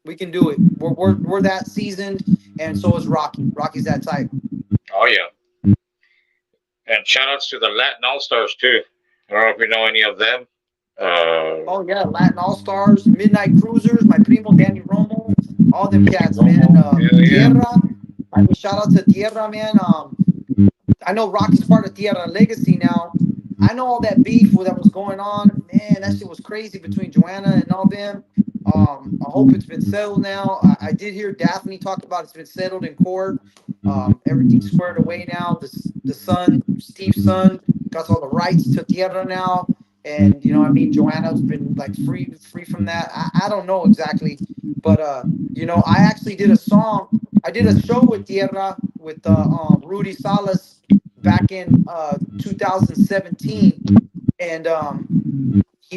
We can do it. We're that seasoned, and so is Rocky. Rocky's that type. oh yeah, and shout outs to the Latin All Stars too. I don't know if you know any of them. Oh yeah, Latin All Stars, Midnight Cruisers, my primo Danny Romo, all them Danny cats, man. Romo, hell yeah. Tierra. I mean, shout out to Tierra, man. I know Rocky's part of Tierra Legacy now, I know all that beef that was going on. Man, that shit was crazy between Joanna and all them. I hope it's been settled now. I did hear Daphne talk about it's been settled in court. Everything's squared away now. The son, Steve's son, got all the rights to tierra now. And you know, I mean, Joanna's been like free from that. I don't know exactly, but you know, I actually did a song. I did a show with Tierra with Rudy Salas back in 2017, and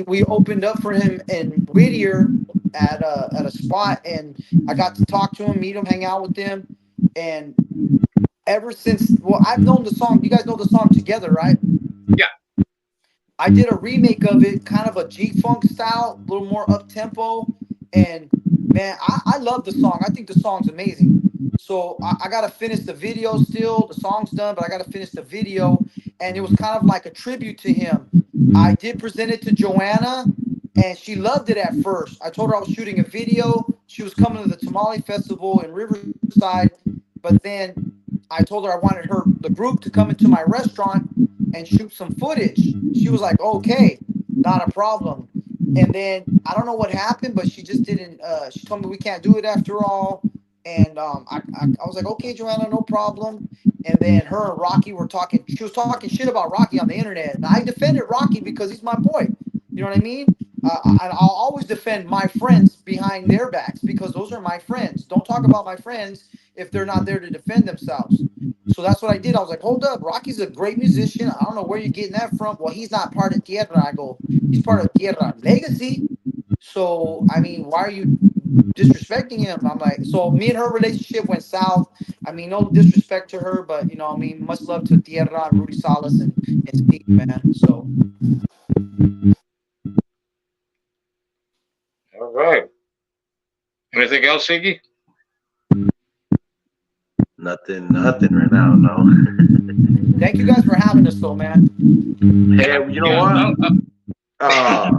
we opened up for him in Whittier at a spot, and I got to talk to him, meet him, hang out with him, and ever since, well, I've known the song. You guys know the song Together, right? Yeah. I did a remake of it, kind of a G Funk style, a little more up tempo, and man, I love the song. I think the song's amazing. So I gotta finish the video still. The song's done, but I gotta finish the video, and it was kind of like a tribute to him. I did present it to Joanna, and she loved it at first. I told her I was shooting a video. She was coming to the Tamale Festival in Riverside, but then I told her I wanted the group to come into my restaurant and shoot some footage. She was like, okay, not a problem. And then I don't know what happened, but she just didn't. She told me we can't do it after all. And I was like, okay, Joanna, no problem. And then her and Rocky were talking. She was talking shit about Rocky on the internet, and I defended Rocky because he's my boy. You know what I mean? I'll always defend my friends behind their backs because those are my friends. Don't talk about my friends if they're not there to defend themselves. So that's what I did. I was like, hold up, Rocky's a great musician. I don't know where you're getting that from. Well, he's not part of Tierra. I go, he's part of Tierra Legacy. So, I mean, why are you disrespecting him? I'm like, so me and her relationship went south. I mean, no disrespect to her, but, you know, I mean, much love to Tierra and Rudy Salas and Steve, man. So. All right. Anything else, Iggy? Nothing right now. No. Thank you guys for having us, though, man. Hey, you know what? I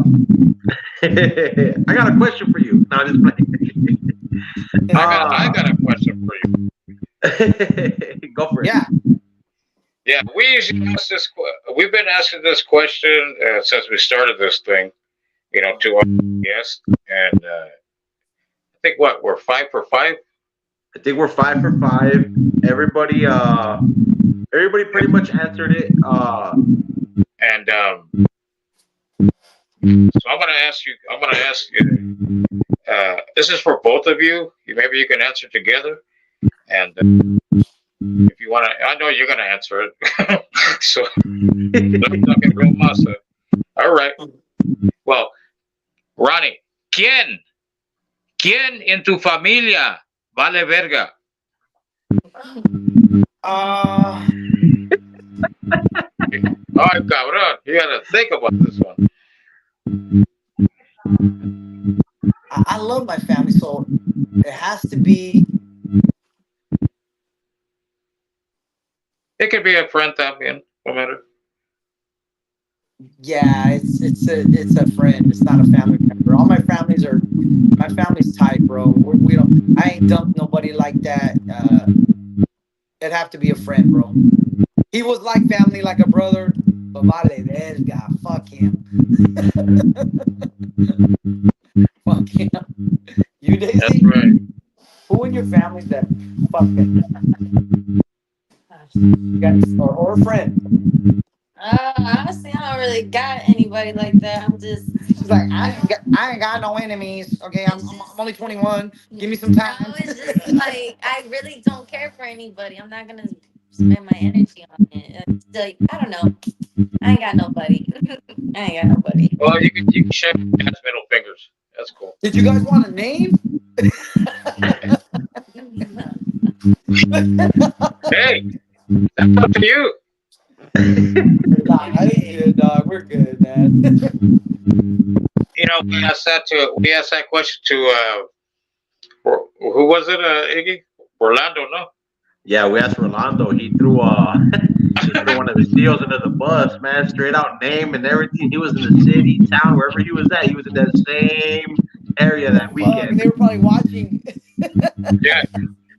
got a question for you. No, just playing. I got a question for you. Go for it. Yeah. Yeah, we usually ask this. We've been asking this question since we started this thing. You know, to our guests, and I think we're 5 for 5. I think we're 5 for 5. Everybody pretty much answered it. And so I'm gonna ask you. This is for both of you. Maybe you can answer together. And if you want to, I know you're gonna answer it. So let me talk in real Masa. All right. Well, Ronnie, ¿quién en tu familia vale verga? Uh, Ay, cabrón, you gotta think about this one. I love my family, so it has to be. It could be a friend también, no matter. Yeah, it's a friend. It's not a family member. All my family's tight, bro. We don't. I ain't dumped nobody like that. It'd have to be a friend, bro. He was like family, like a brother. But vale verga, fuck him. Fuck him. You Daisy? That's right. Who in your family's that fucking? You got or a friend? Honestly, I don't really got anybody like that. I'm just. She's like, I ain't got no enemies. Okay, I'm only 21. Give me some time. No, it's just like I really don't care for anybody. I'm not gonna spend my energy on it. It's like I don't know. I ain't got nobody. I ain't got nobody. Well, you can shake hands, middle fingers. That's cool. Did you guys want a name? Hey, that's up to you. Nah, dog. We're good, man. You know, we asked that question to who was it, Iggy? Orlando, no? Yeah, we asked Rolando. He threw one of his deals under the bus, man. Straight out name and everything. He was in the city, town, wherever he was at. He was in that same area that weekend. They were probably watching. Yeah.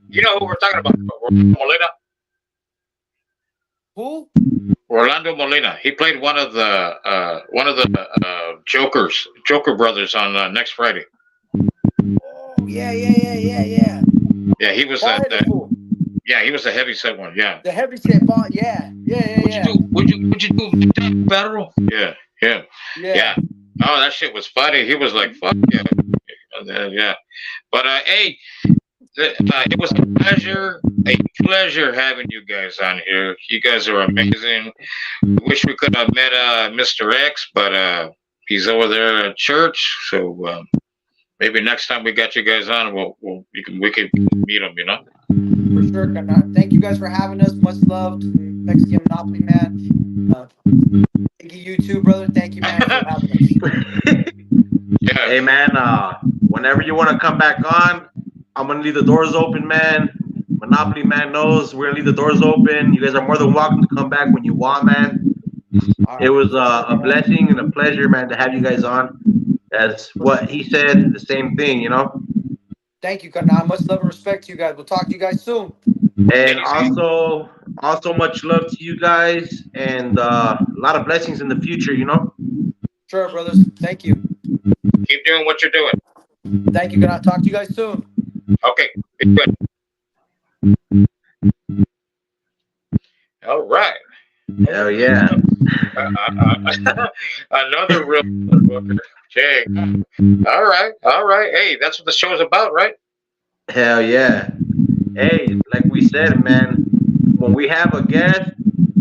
You know who we're talking about? Molina. Who? Rolando Orlando Molina. He played one of the Joker brothers on next Friday. Oh yeah. Yeah, he was Bald headed fool. yeah, he was the heavy set one. Yeah. The heavy set bond. Yeah. Would you do federal? Yeah, yeah, Yeah. yeah. Oh, that shit was funny. He was like, "Fuck yeah, yeah." But hey, it was a pleasure having you guys on here. You guys are amazing. Wish we could have met Mr. X, but he's over there at church. So maybe next time we got you guys on, we can meet him. You know. For sure. Thank you guys for having us. Much love to Mexican Monopoly Man. Thank you too, brother. Thank you, man, for having us. Yeah. Hey man, whenever you want to come back on, I'm gonna leave the doors open, man. Monopoly Man knows we're gonna leave the doors open. You guys are more than welcome to come back when you want, man. It was a blessing and a pleasure, man, to have you guys on. That's what he said, the same thing, you know. Thank you, Kana. Much love and respect to you guys. We'll talk to you guys soon. And also much love to you guys, and a lot of blessings in the future, you know. Sure, brothers. Thank you. Keep doing what you're doing. Thank you, Kana. Talk to you guys soon. Okay. Be good. All right. Hell yeah. Another real motherfucker. Jay. All right. Hey, that's what the show's about, right? Hell yeah. Hey, like we said, man, when we have a guest,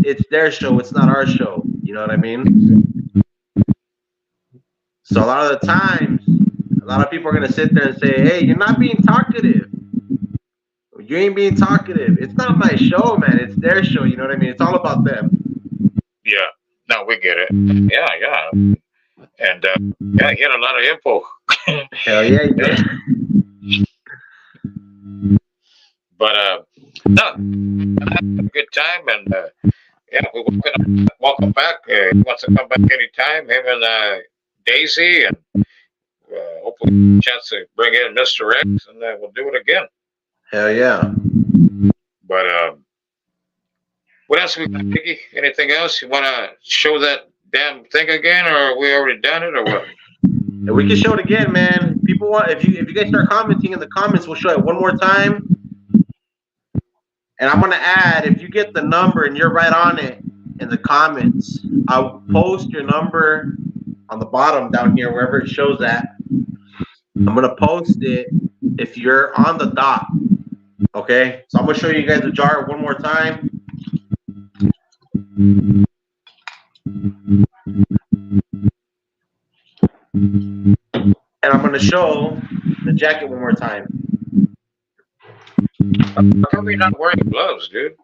it's their show, it's not our show. You know what I mean? So a lot of the times, a lot of people are gonna sit there and say, "Hey, you're not being talkative. You ain't being talkative." It's not my show, man. It's their show. You know what I mean? It's all about them. Yeah. No, we get it. Yeah. And yeah, he had a lot of info. Hell yeah, you did. But no, I had a good time, and yeah, we welcome back. He wants to come back anytime. Him and Daisy, and hopefully a chance to bring in Mr. X, and we'll do it again. Hell yeah. But what else we got, Piggy? Anything else? You want to show that damn thing again, or we already done it, or what? And we can show it again, man. People want if you guys start commenting in the comments, we'll show it one more time. And I'm gonna add, if you get the number and you're right on it in the comments, I'll post your number on the bottom down here, wherever it shows at. I'm gonna post it if you're on the dot. Okay? So I'm gonna show you guys the jar one more time. And I'm gonna show the jacket one more time. How come you're not wearing gloves, dude?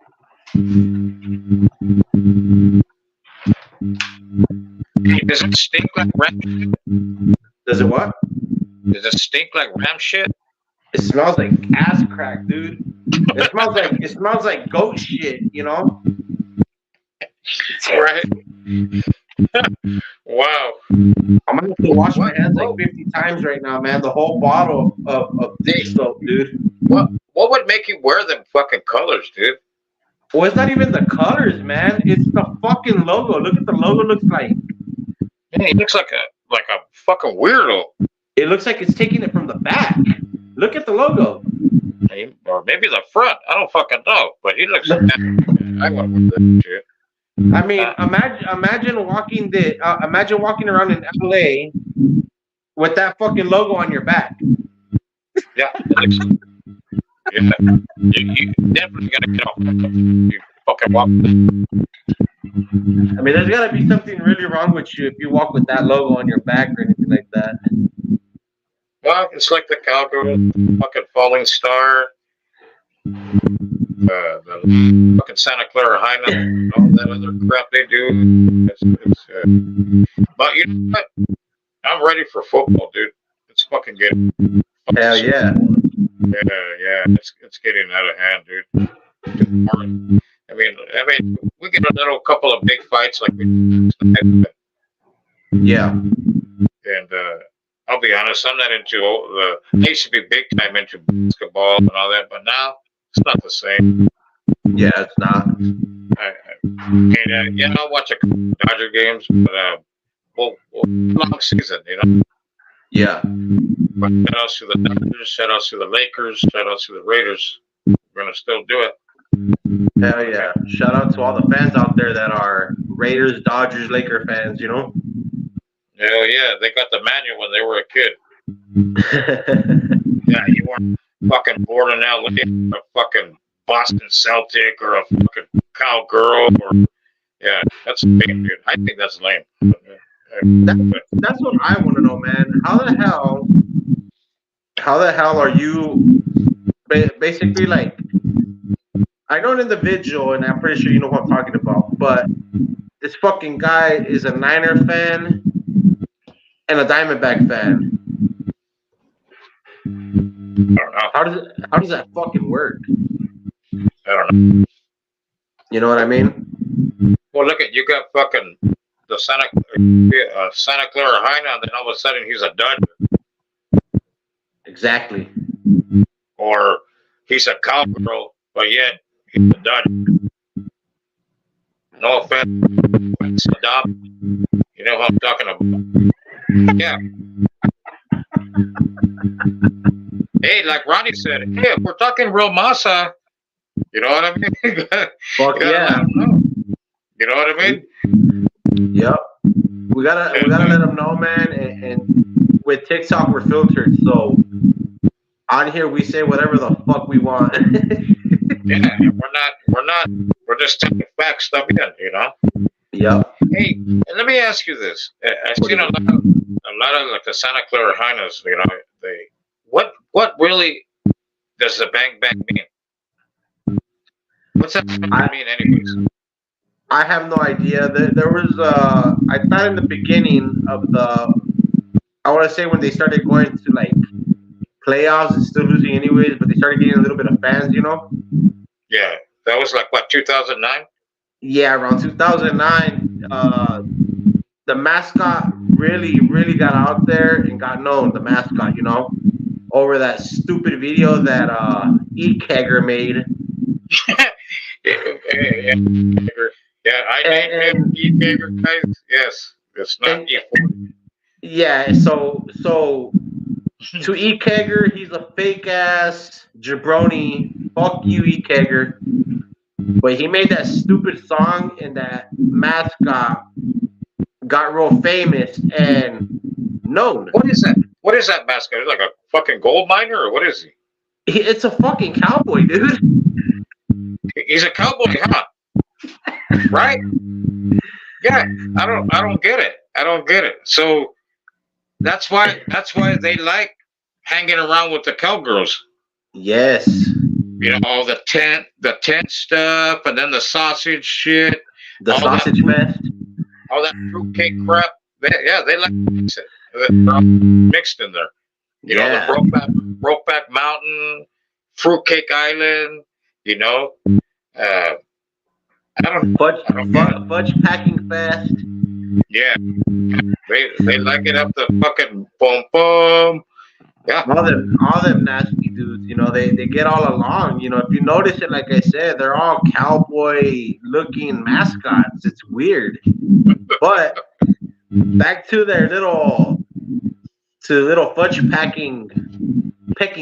Does it stink like ram shit? Does it what? Does it stink like ram shit? It smells like ass crack, dude. It smells like goat shit, you know? Right. Wow. I'm gonna have to wash my hands like 50 times right now, man. The whole bottle of dish soap, dude. What would make you wear them fucking colors, dude? Well, it's not even the colors, man. It's the fucking logo. Look at the logo. Looks like. Man, he looks like a fucking weirdo. It looks like it's taking it from the back. Look at the logo. Or maybe the front. I don't fucking know. But he looks like that. I want to wear that shit. I mean, imagine walking around in LA with that fucking logo on your back. Yeah. Yeah. You definitely gotta get off. You fucking walk. I mean, there's gotta be something really wrong with you if you walk with that logo on your back or anything like that. Well, it's like the cowgirl, fucking falling star, the fucking Santa Clara High Note, and all that other crap they do. But you know what? I'm ready for football, dude. It's fucking good. Hell yeah. Yeah, it's getting out of hand, dude. I mean, we get a little couple of big fights like we did. Yeah. And I'll be honest, I'm not into I used to be big time into basketball and all that, but now it's not the same. Yeah, it's not. And yeah, I'll watch a couple Dodger games, but long season, you know. Yeah. But shout outs to the Dodgers, shout outs to the Lakers, shout outs to the Raiders. We're gonna still do it. Hell yeah. Shout out to all the fans out there that are Raiders, Dodgers, Laker fans, you know? Hell yeah, they got the manual when they were a kid. Yeah, you weren't fucking born in LA, a fucking Boston Celtic or a fucking cowgirl or yeah, that's lame, dude. I think that's lame. That's what I want to know, man. How the hell are you basically like, I know an individual, and I'm pretty sure you know who I'm talking about, but this fucking guy is a Niner fan and a Diamondback fan. I don't know. How does that fucking work? I don't know. You know what I mean? Well, look at you got fucking the Santa Clara Hyena, and then all of a sudden he's a Dodger, Exactly. or he's a cowgirl, but yet he's a Dodger. No offense, Saddam. You know what I'm talking about? Yeah. Hey, like Ronnie said, hey, if we're talking real Masa, you know what I mean? Fuck yeah. You know what I mean? Yep. We gotta let them know, man. And with TikTok, we're filtered, so on here we say whatever the fuck we want. Yeah, we're just taking facts stuff in, you know. Yep. Hey, and let me ask you this: I've seen a lot of like the Santa Clara Hyenas, you know. What really does the bang bang mean? What's that mean, anyways? I have no idea. There was I thought in the beginning of I want to say when they started going to like playoffs and still losing anyways, but they started getting a little bit of fans, you know. Yeah, that was like what 2009. Yeah, around 2009, the mascot really got out there and got known. The mascot, you know, over that stupid video that E-Kegger made. Yeah, I named him E-Kegger, guys. Yes, it's not E40. Yeah, so to E-Kegger, he's a fake ass jabroni. Fuck you, E-Kegger. But he made that stupid song, and that mascot got real famous and known. What is that? What is that mascot? Is it like a fucking gold miner, or what is he? It's a fucking cowboy, dude. He's a cowboy, huh? Right? Yeah, I don't get it. I don't get it. So that's why they like hanging around with the cowgirls. Yes. You know, all the tent stuff, and then the sausage shit. The sausage fest. All that fruitcake crap. They like to mix it. They're all mixed in there. You know, the Brokeback Mountain, Fruitcake Island. You know, I don't Fudge packing fest. Yeah, they like it up the fucking boom boom. Yeah, all them nasty dudes. You know, they get all along. You know, if you notice it, like I said, they're all cowboy looking mascots. It's weird, but back to their little fudge pecking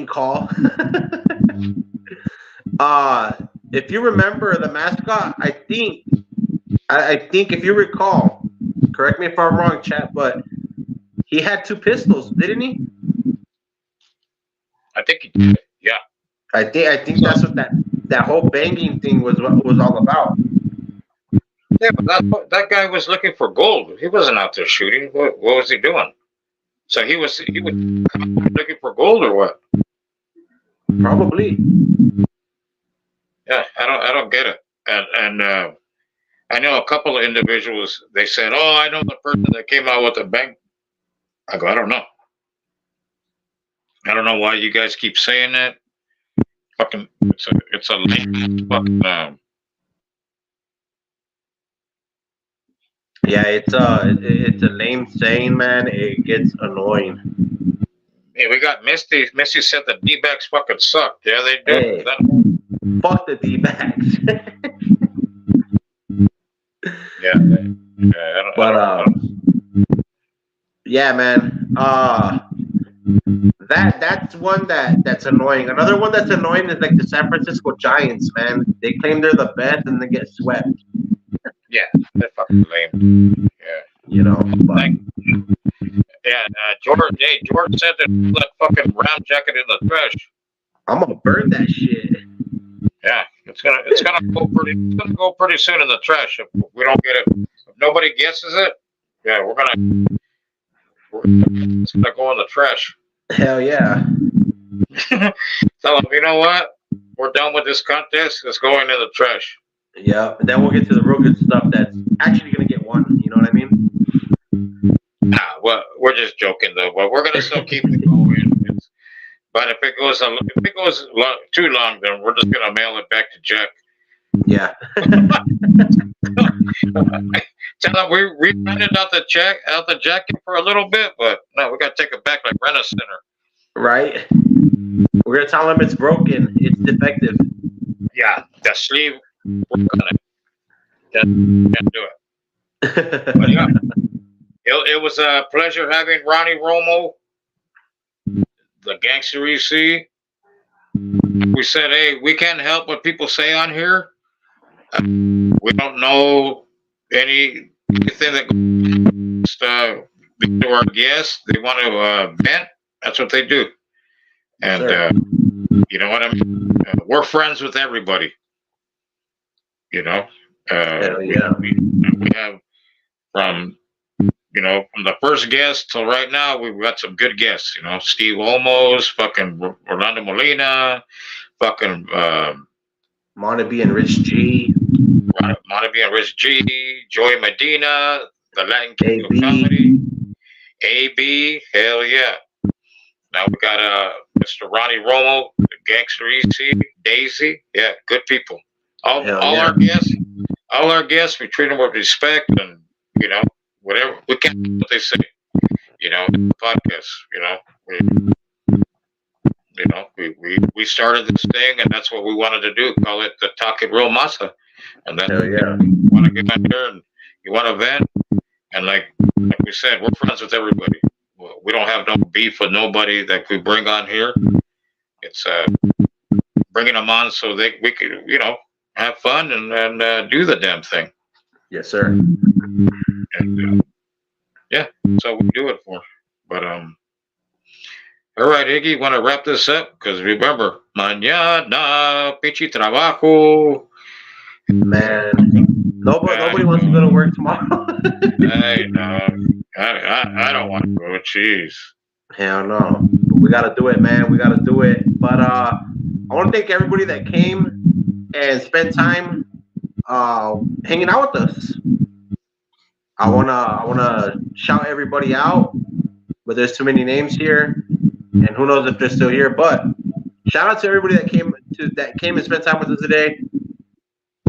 call. If you remember the mascot, I think if you recall, correct me if I'm wrong, chat, but he had two pistols, didn't he? I think he did. Yeah. I think that's what that whole banging thing was all about. Yeah, but that guy was looking for gold. He wasn't out there shooting. What was he doing? So he was looking for gold or what? Probably. Yeah, I don't get it. And I know a couple of individuals. They said, "Oh, I know the person that came out with a bang." I go, I don't know. I don't know why you guys keep saying that. Fucking, it's a lame fucking. Yeah, it's a lame saying, man. It gets annoying. Hey, we got Misty. Misty said the D-backs fucking suck. Yeah, they do. Hey, fuck the D-backs. Yeah, I But don't, I don't, yeah, man. That's one that's annoying. Another one that's annoying is like the San Francisco Giants, man. They claim they're the best and they get swept. yeah, they're fucking lame. Yeah, You know, but like yeah, George. Hey, George said that that fucking Ram jacket in the trash. I'm gonna burn that shit. Yeah, it's gonna go pretty soon in the trash if we don't get it. If nobody guesses it, yeah, it's gonna go in the trash. Hell yeah. Tell them, you know what? We're done with this contest. It's going in the trash. Yeah. And then we'll get to the real good stuff that's actually gonna get won. You know what I mean? Nah, well, we're just joking though. But we're gonna still keep it going. But if it goes too long, then we're just gonna mail it back to Jack. Yeah. Tell them we rented out the jacket for a little bit, but no, we gotta take it back like Rent a Center. Right. We're gonna tell them it's broken. It's defective. Yeah, the sleeve work on it. Can't do it. But yeah, it was a pleasure having Ronnie Romo, the Gangster EC. We said, hey, we can't help what people say on here. We don't know anything that to our guests. They want to vent. That's what they do. And you know what I mean? We're friends with everybody. You know? Hell yeah. We have from from the first guest till right now, we've got some good guests. You know, Steve Olmos, fucking Orlando Molina, fucking Montague and Rich G. Montague and Rich G, Joey Medina, the Latin King of AB. Comedy, AB, hell yeah. Now we got Mr. Ronnie Romo, the Gangster EC, Daisy, yeah, good people. All our guests, we treat them with respect, and whatever we can't do what they say. Podcast. We started this thing, and that's what we wanted to do. Call it the Talk It Real Masa, and that's you want to get out there and you want to vent, and like we said, we're friends with everybody. We don't have no beef with nobody that we bring on here. It's bringing them on so we could have fun and do the damn thing. Yes, sir. And yeah, so we do it for. But all right, Iggy, you want to wrap this up? Because remember, mañana pinche trabajo. Man, nobody wants to go to work tomorrow. Hey, no, I don't want to go. Jeez. Hell no. We gotta do it, man. We gotta do it. But I want to thank everybody that came and spent time hanging out with us. I wanna shout everybody out, but there's too many names here, and who knows if they're still here. But shout out to everybody that came and spent time with us today,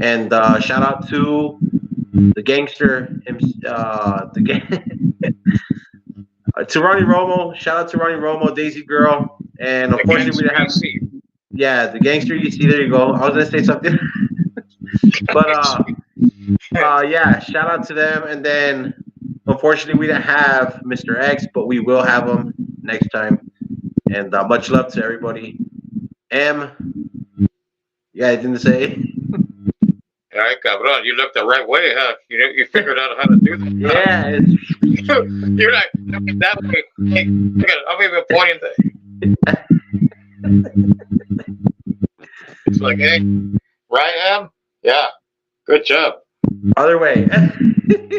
and shout out to the gangster, to Ronnie Romo. Shout out to Ronnie Romo, Daisy Girl, and unfortunately we didn't have. The gangster. You see, there you go. I was gonna say something, but yeah, shout out to them. And then, unfortunately, we didn't have Mr. X, but we will have him next time. And much love to everybody. M, yeah, I didn't say. All right, cabrón, you look the right way, huh? You figured out how to do that. Yeah, You're like, look at that way. Hey, look at it. I'm even pointing It's like, hey, right, Em? Yeah, good job. Other way.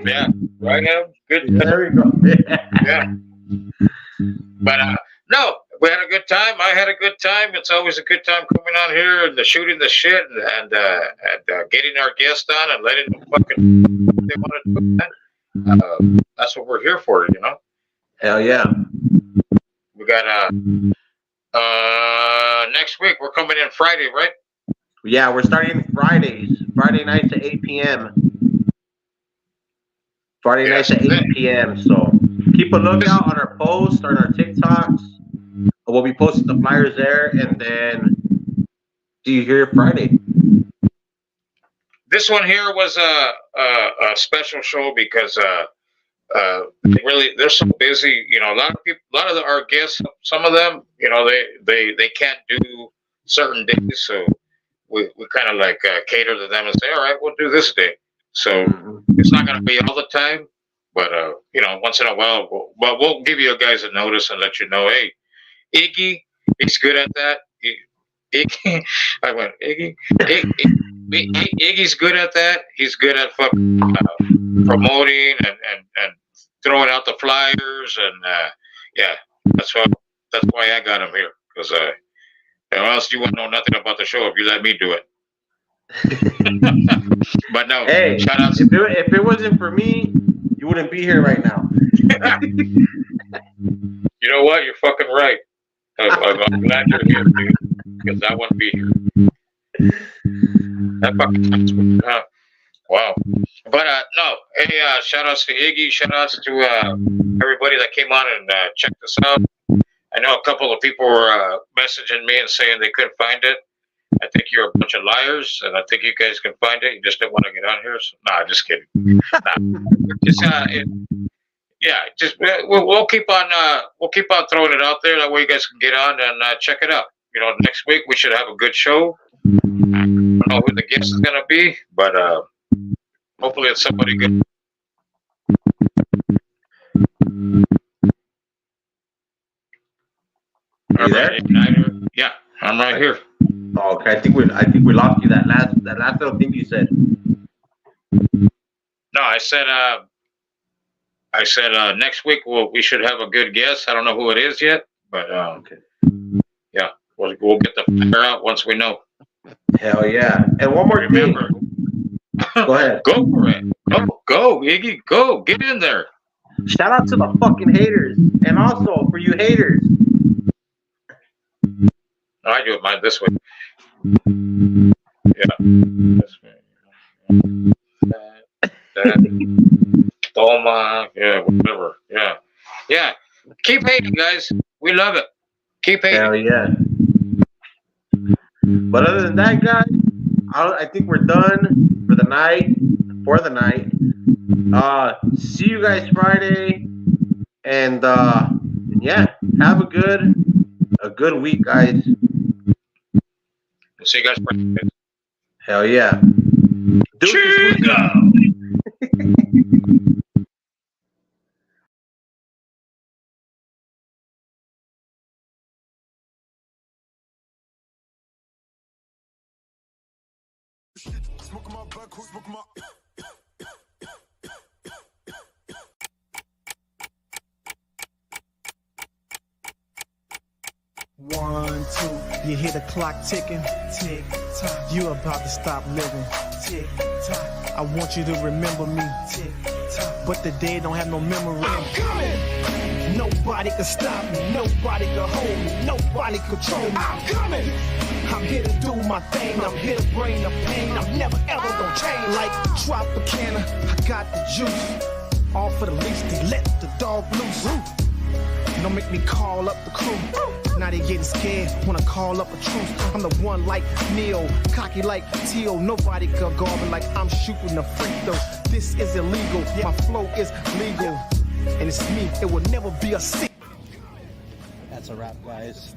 Yeah, right, Em? Good job. There we go. Yeah. But no, we had a good time. I had a good time. It's always a good time coming on here and shooting the shit and getting our guests on and letting them fucking what they want to do. That's what we're here for, Hell yeah. We got next week we're coming in Friday, right? Yeah, we're starting Friday nights at 8 p.m. Friday nights at 8 p.m. So keep a lookout on our posts, on our TikToks. We'll be posting the flyers there, and then see you here Friday. this one here was a special show because really they're so busy. You know, a lot of people, a lot of our guests, some of them, you know, they can't do certain days, so we kind of like cater to them and say, all right, we'll do this day. So it's not going to be all the time, but you know, once in a while, we'll give you guys a notice and let you know, hey, Iggy, he's good at that. Iggy, I went, Iggy's good at that. He's good at promoting and throwing out the flyers and yeah, that's why I got him here because or else you wouldn't know nothing about the show if you let me do it. But no, Hey, shout outs. if it wasn't for me, you wouldn't be here right now. You know what? You're fucking right. I'm glad you're here, dude, because I wouldn't be here. That fucking wow. But no, hey, shout outs to Iggy, shout outs to everybody that came on and checked us out. I know a couple of people were messaging me and saying they couldn't find it. I think you're a bunch of liars, and I think you guys can find it. You just didn't want to get on here. So, nah, just kidding. Nah. Just yeah, just we'll keep on throwing it out there. That way you guys can get on and check it out. You know, next week we should have a good show. I don't know who the guest is gonna be, but hopefully it's somebody good. Are you there? Yeah, I'm right here. Oh, okay, I think we lost you that last little thing you said. No, I said next week we should have a good guest. I don't know who it is yet, but Okay. yeah, we'll get the fire out once we know. Hell yeah! And one more Remember, Go ahead. Go for it. Go, Iggy. Go. Get in there. Shout out to the fucking haters, and also for you haters. No, I do it mine this way. Yeah. This way. That. Toma. Yeah, whatever. Yeah. Yeah. Keep hating, guys. We love it. Keep hating. Hell yeah. But other than that, guys, I think we're done for the night. See you guys Friday, and yeah, have a good week, guys. We'll see you guys Friday. Hell yeah. Chica! Smoke my back, smoke my. 1, 2, you hear the clock ticking, tick tock. You about to stop living, tick tock. I want you to remember me, tick tock. But the dead don't have no memory. I'm coming. Nobody can stop me. Nobody can hold me. Nobody control me. I'm coming. I'm here to do my thing. I'm here to bring the pain. I'm never ever gonna change. Like Tropicana, I got the juice. All for the least, they let the dog loose. Don't make me call up the crew. Now they getting scared, wanna call up a truce. I'm the one like Neo, cocky like Tio. Nobody can guard me like I'm shooting a free throw. This is illegal, my flow is legal. And it's me, it will never be a secret. That's a wrap, guys.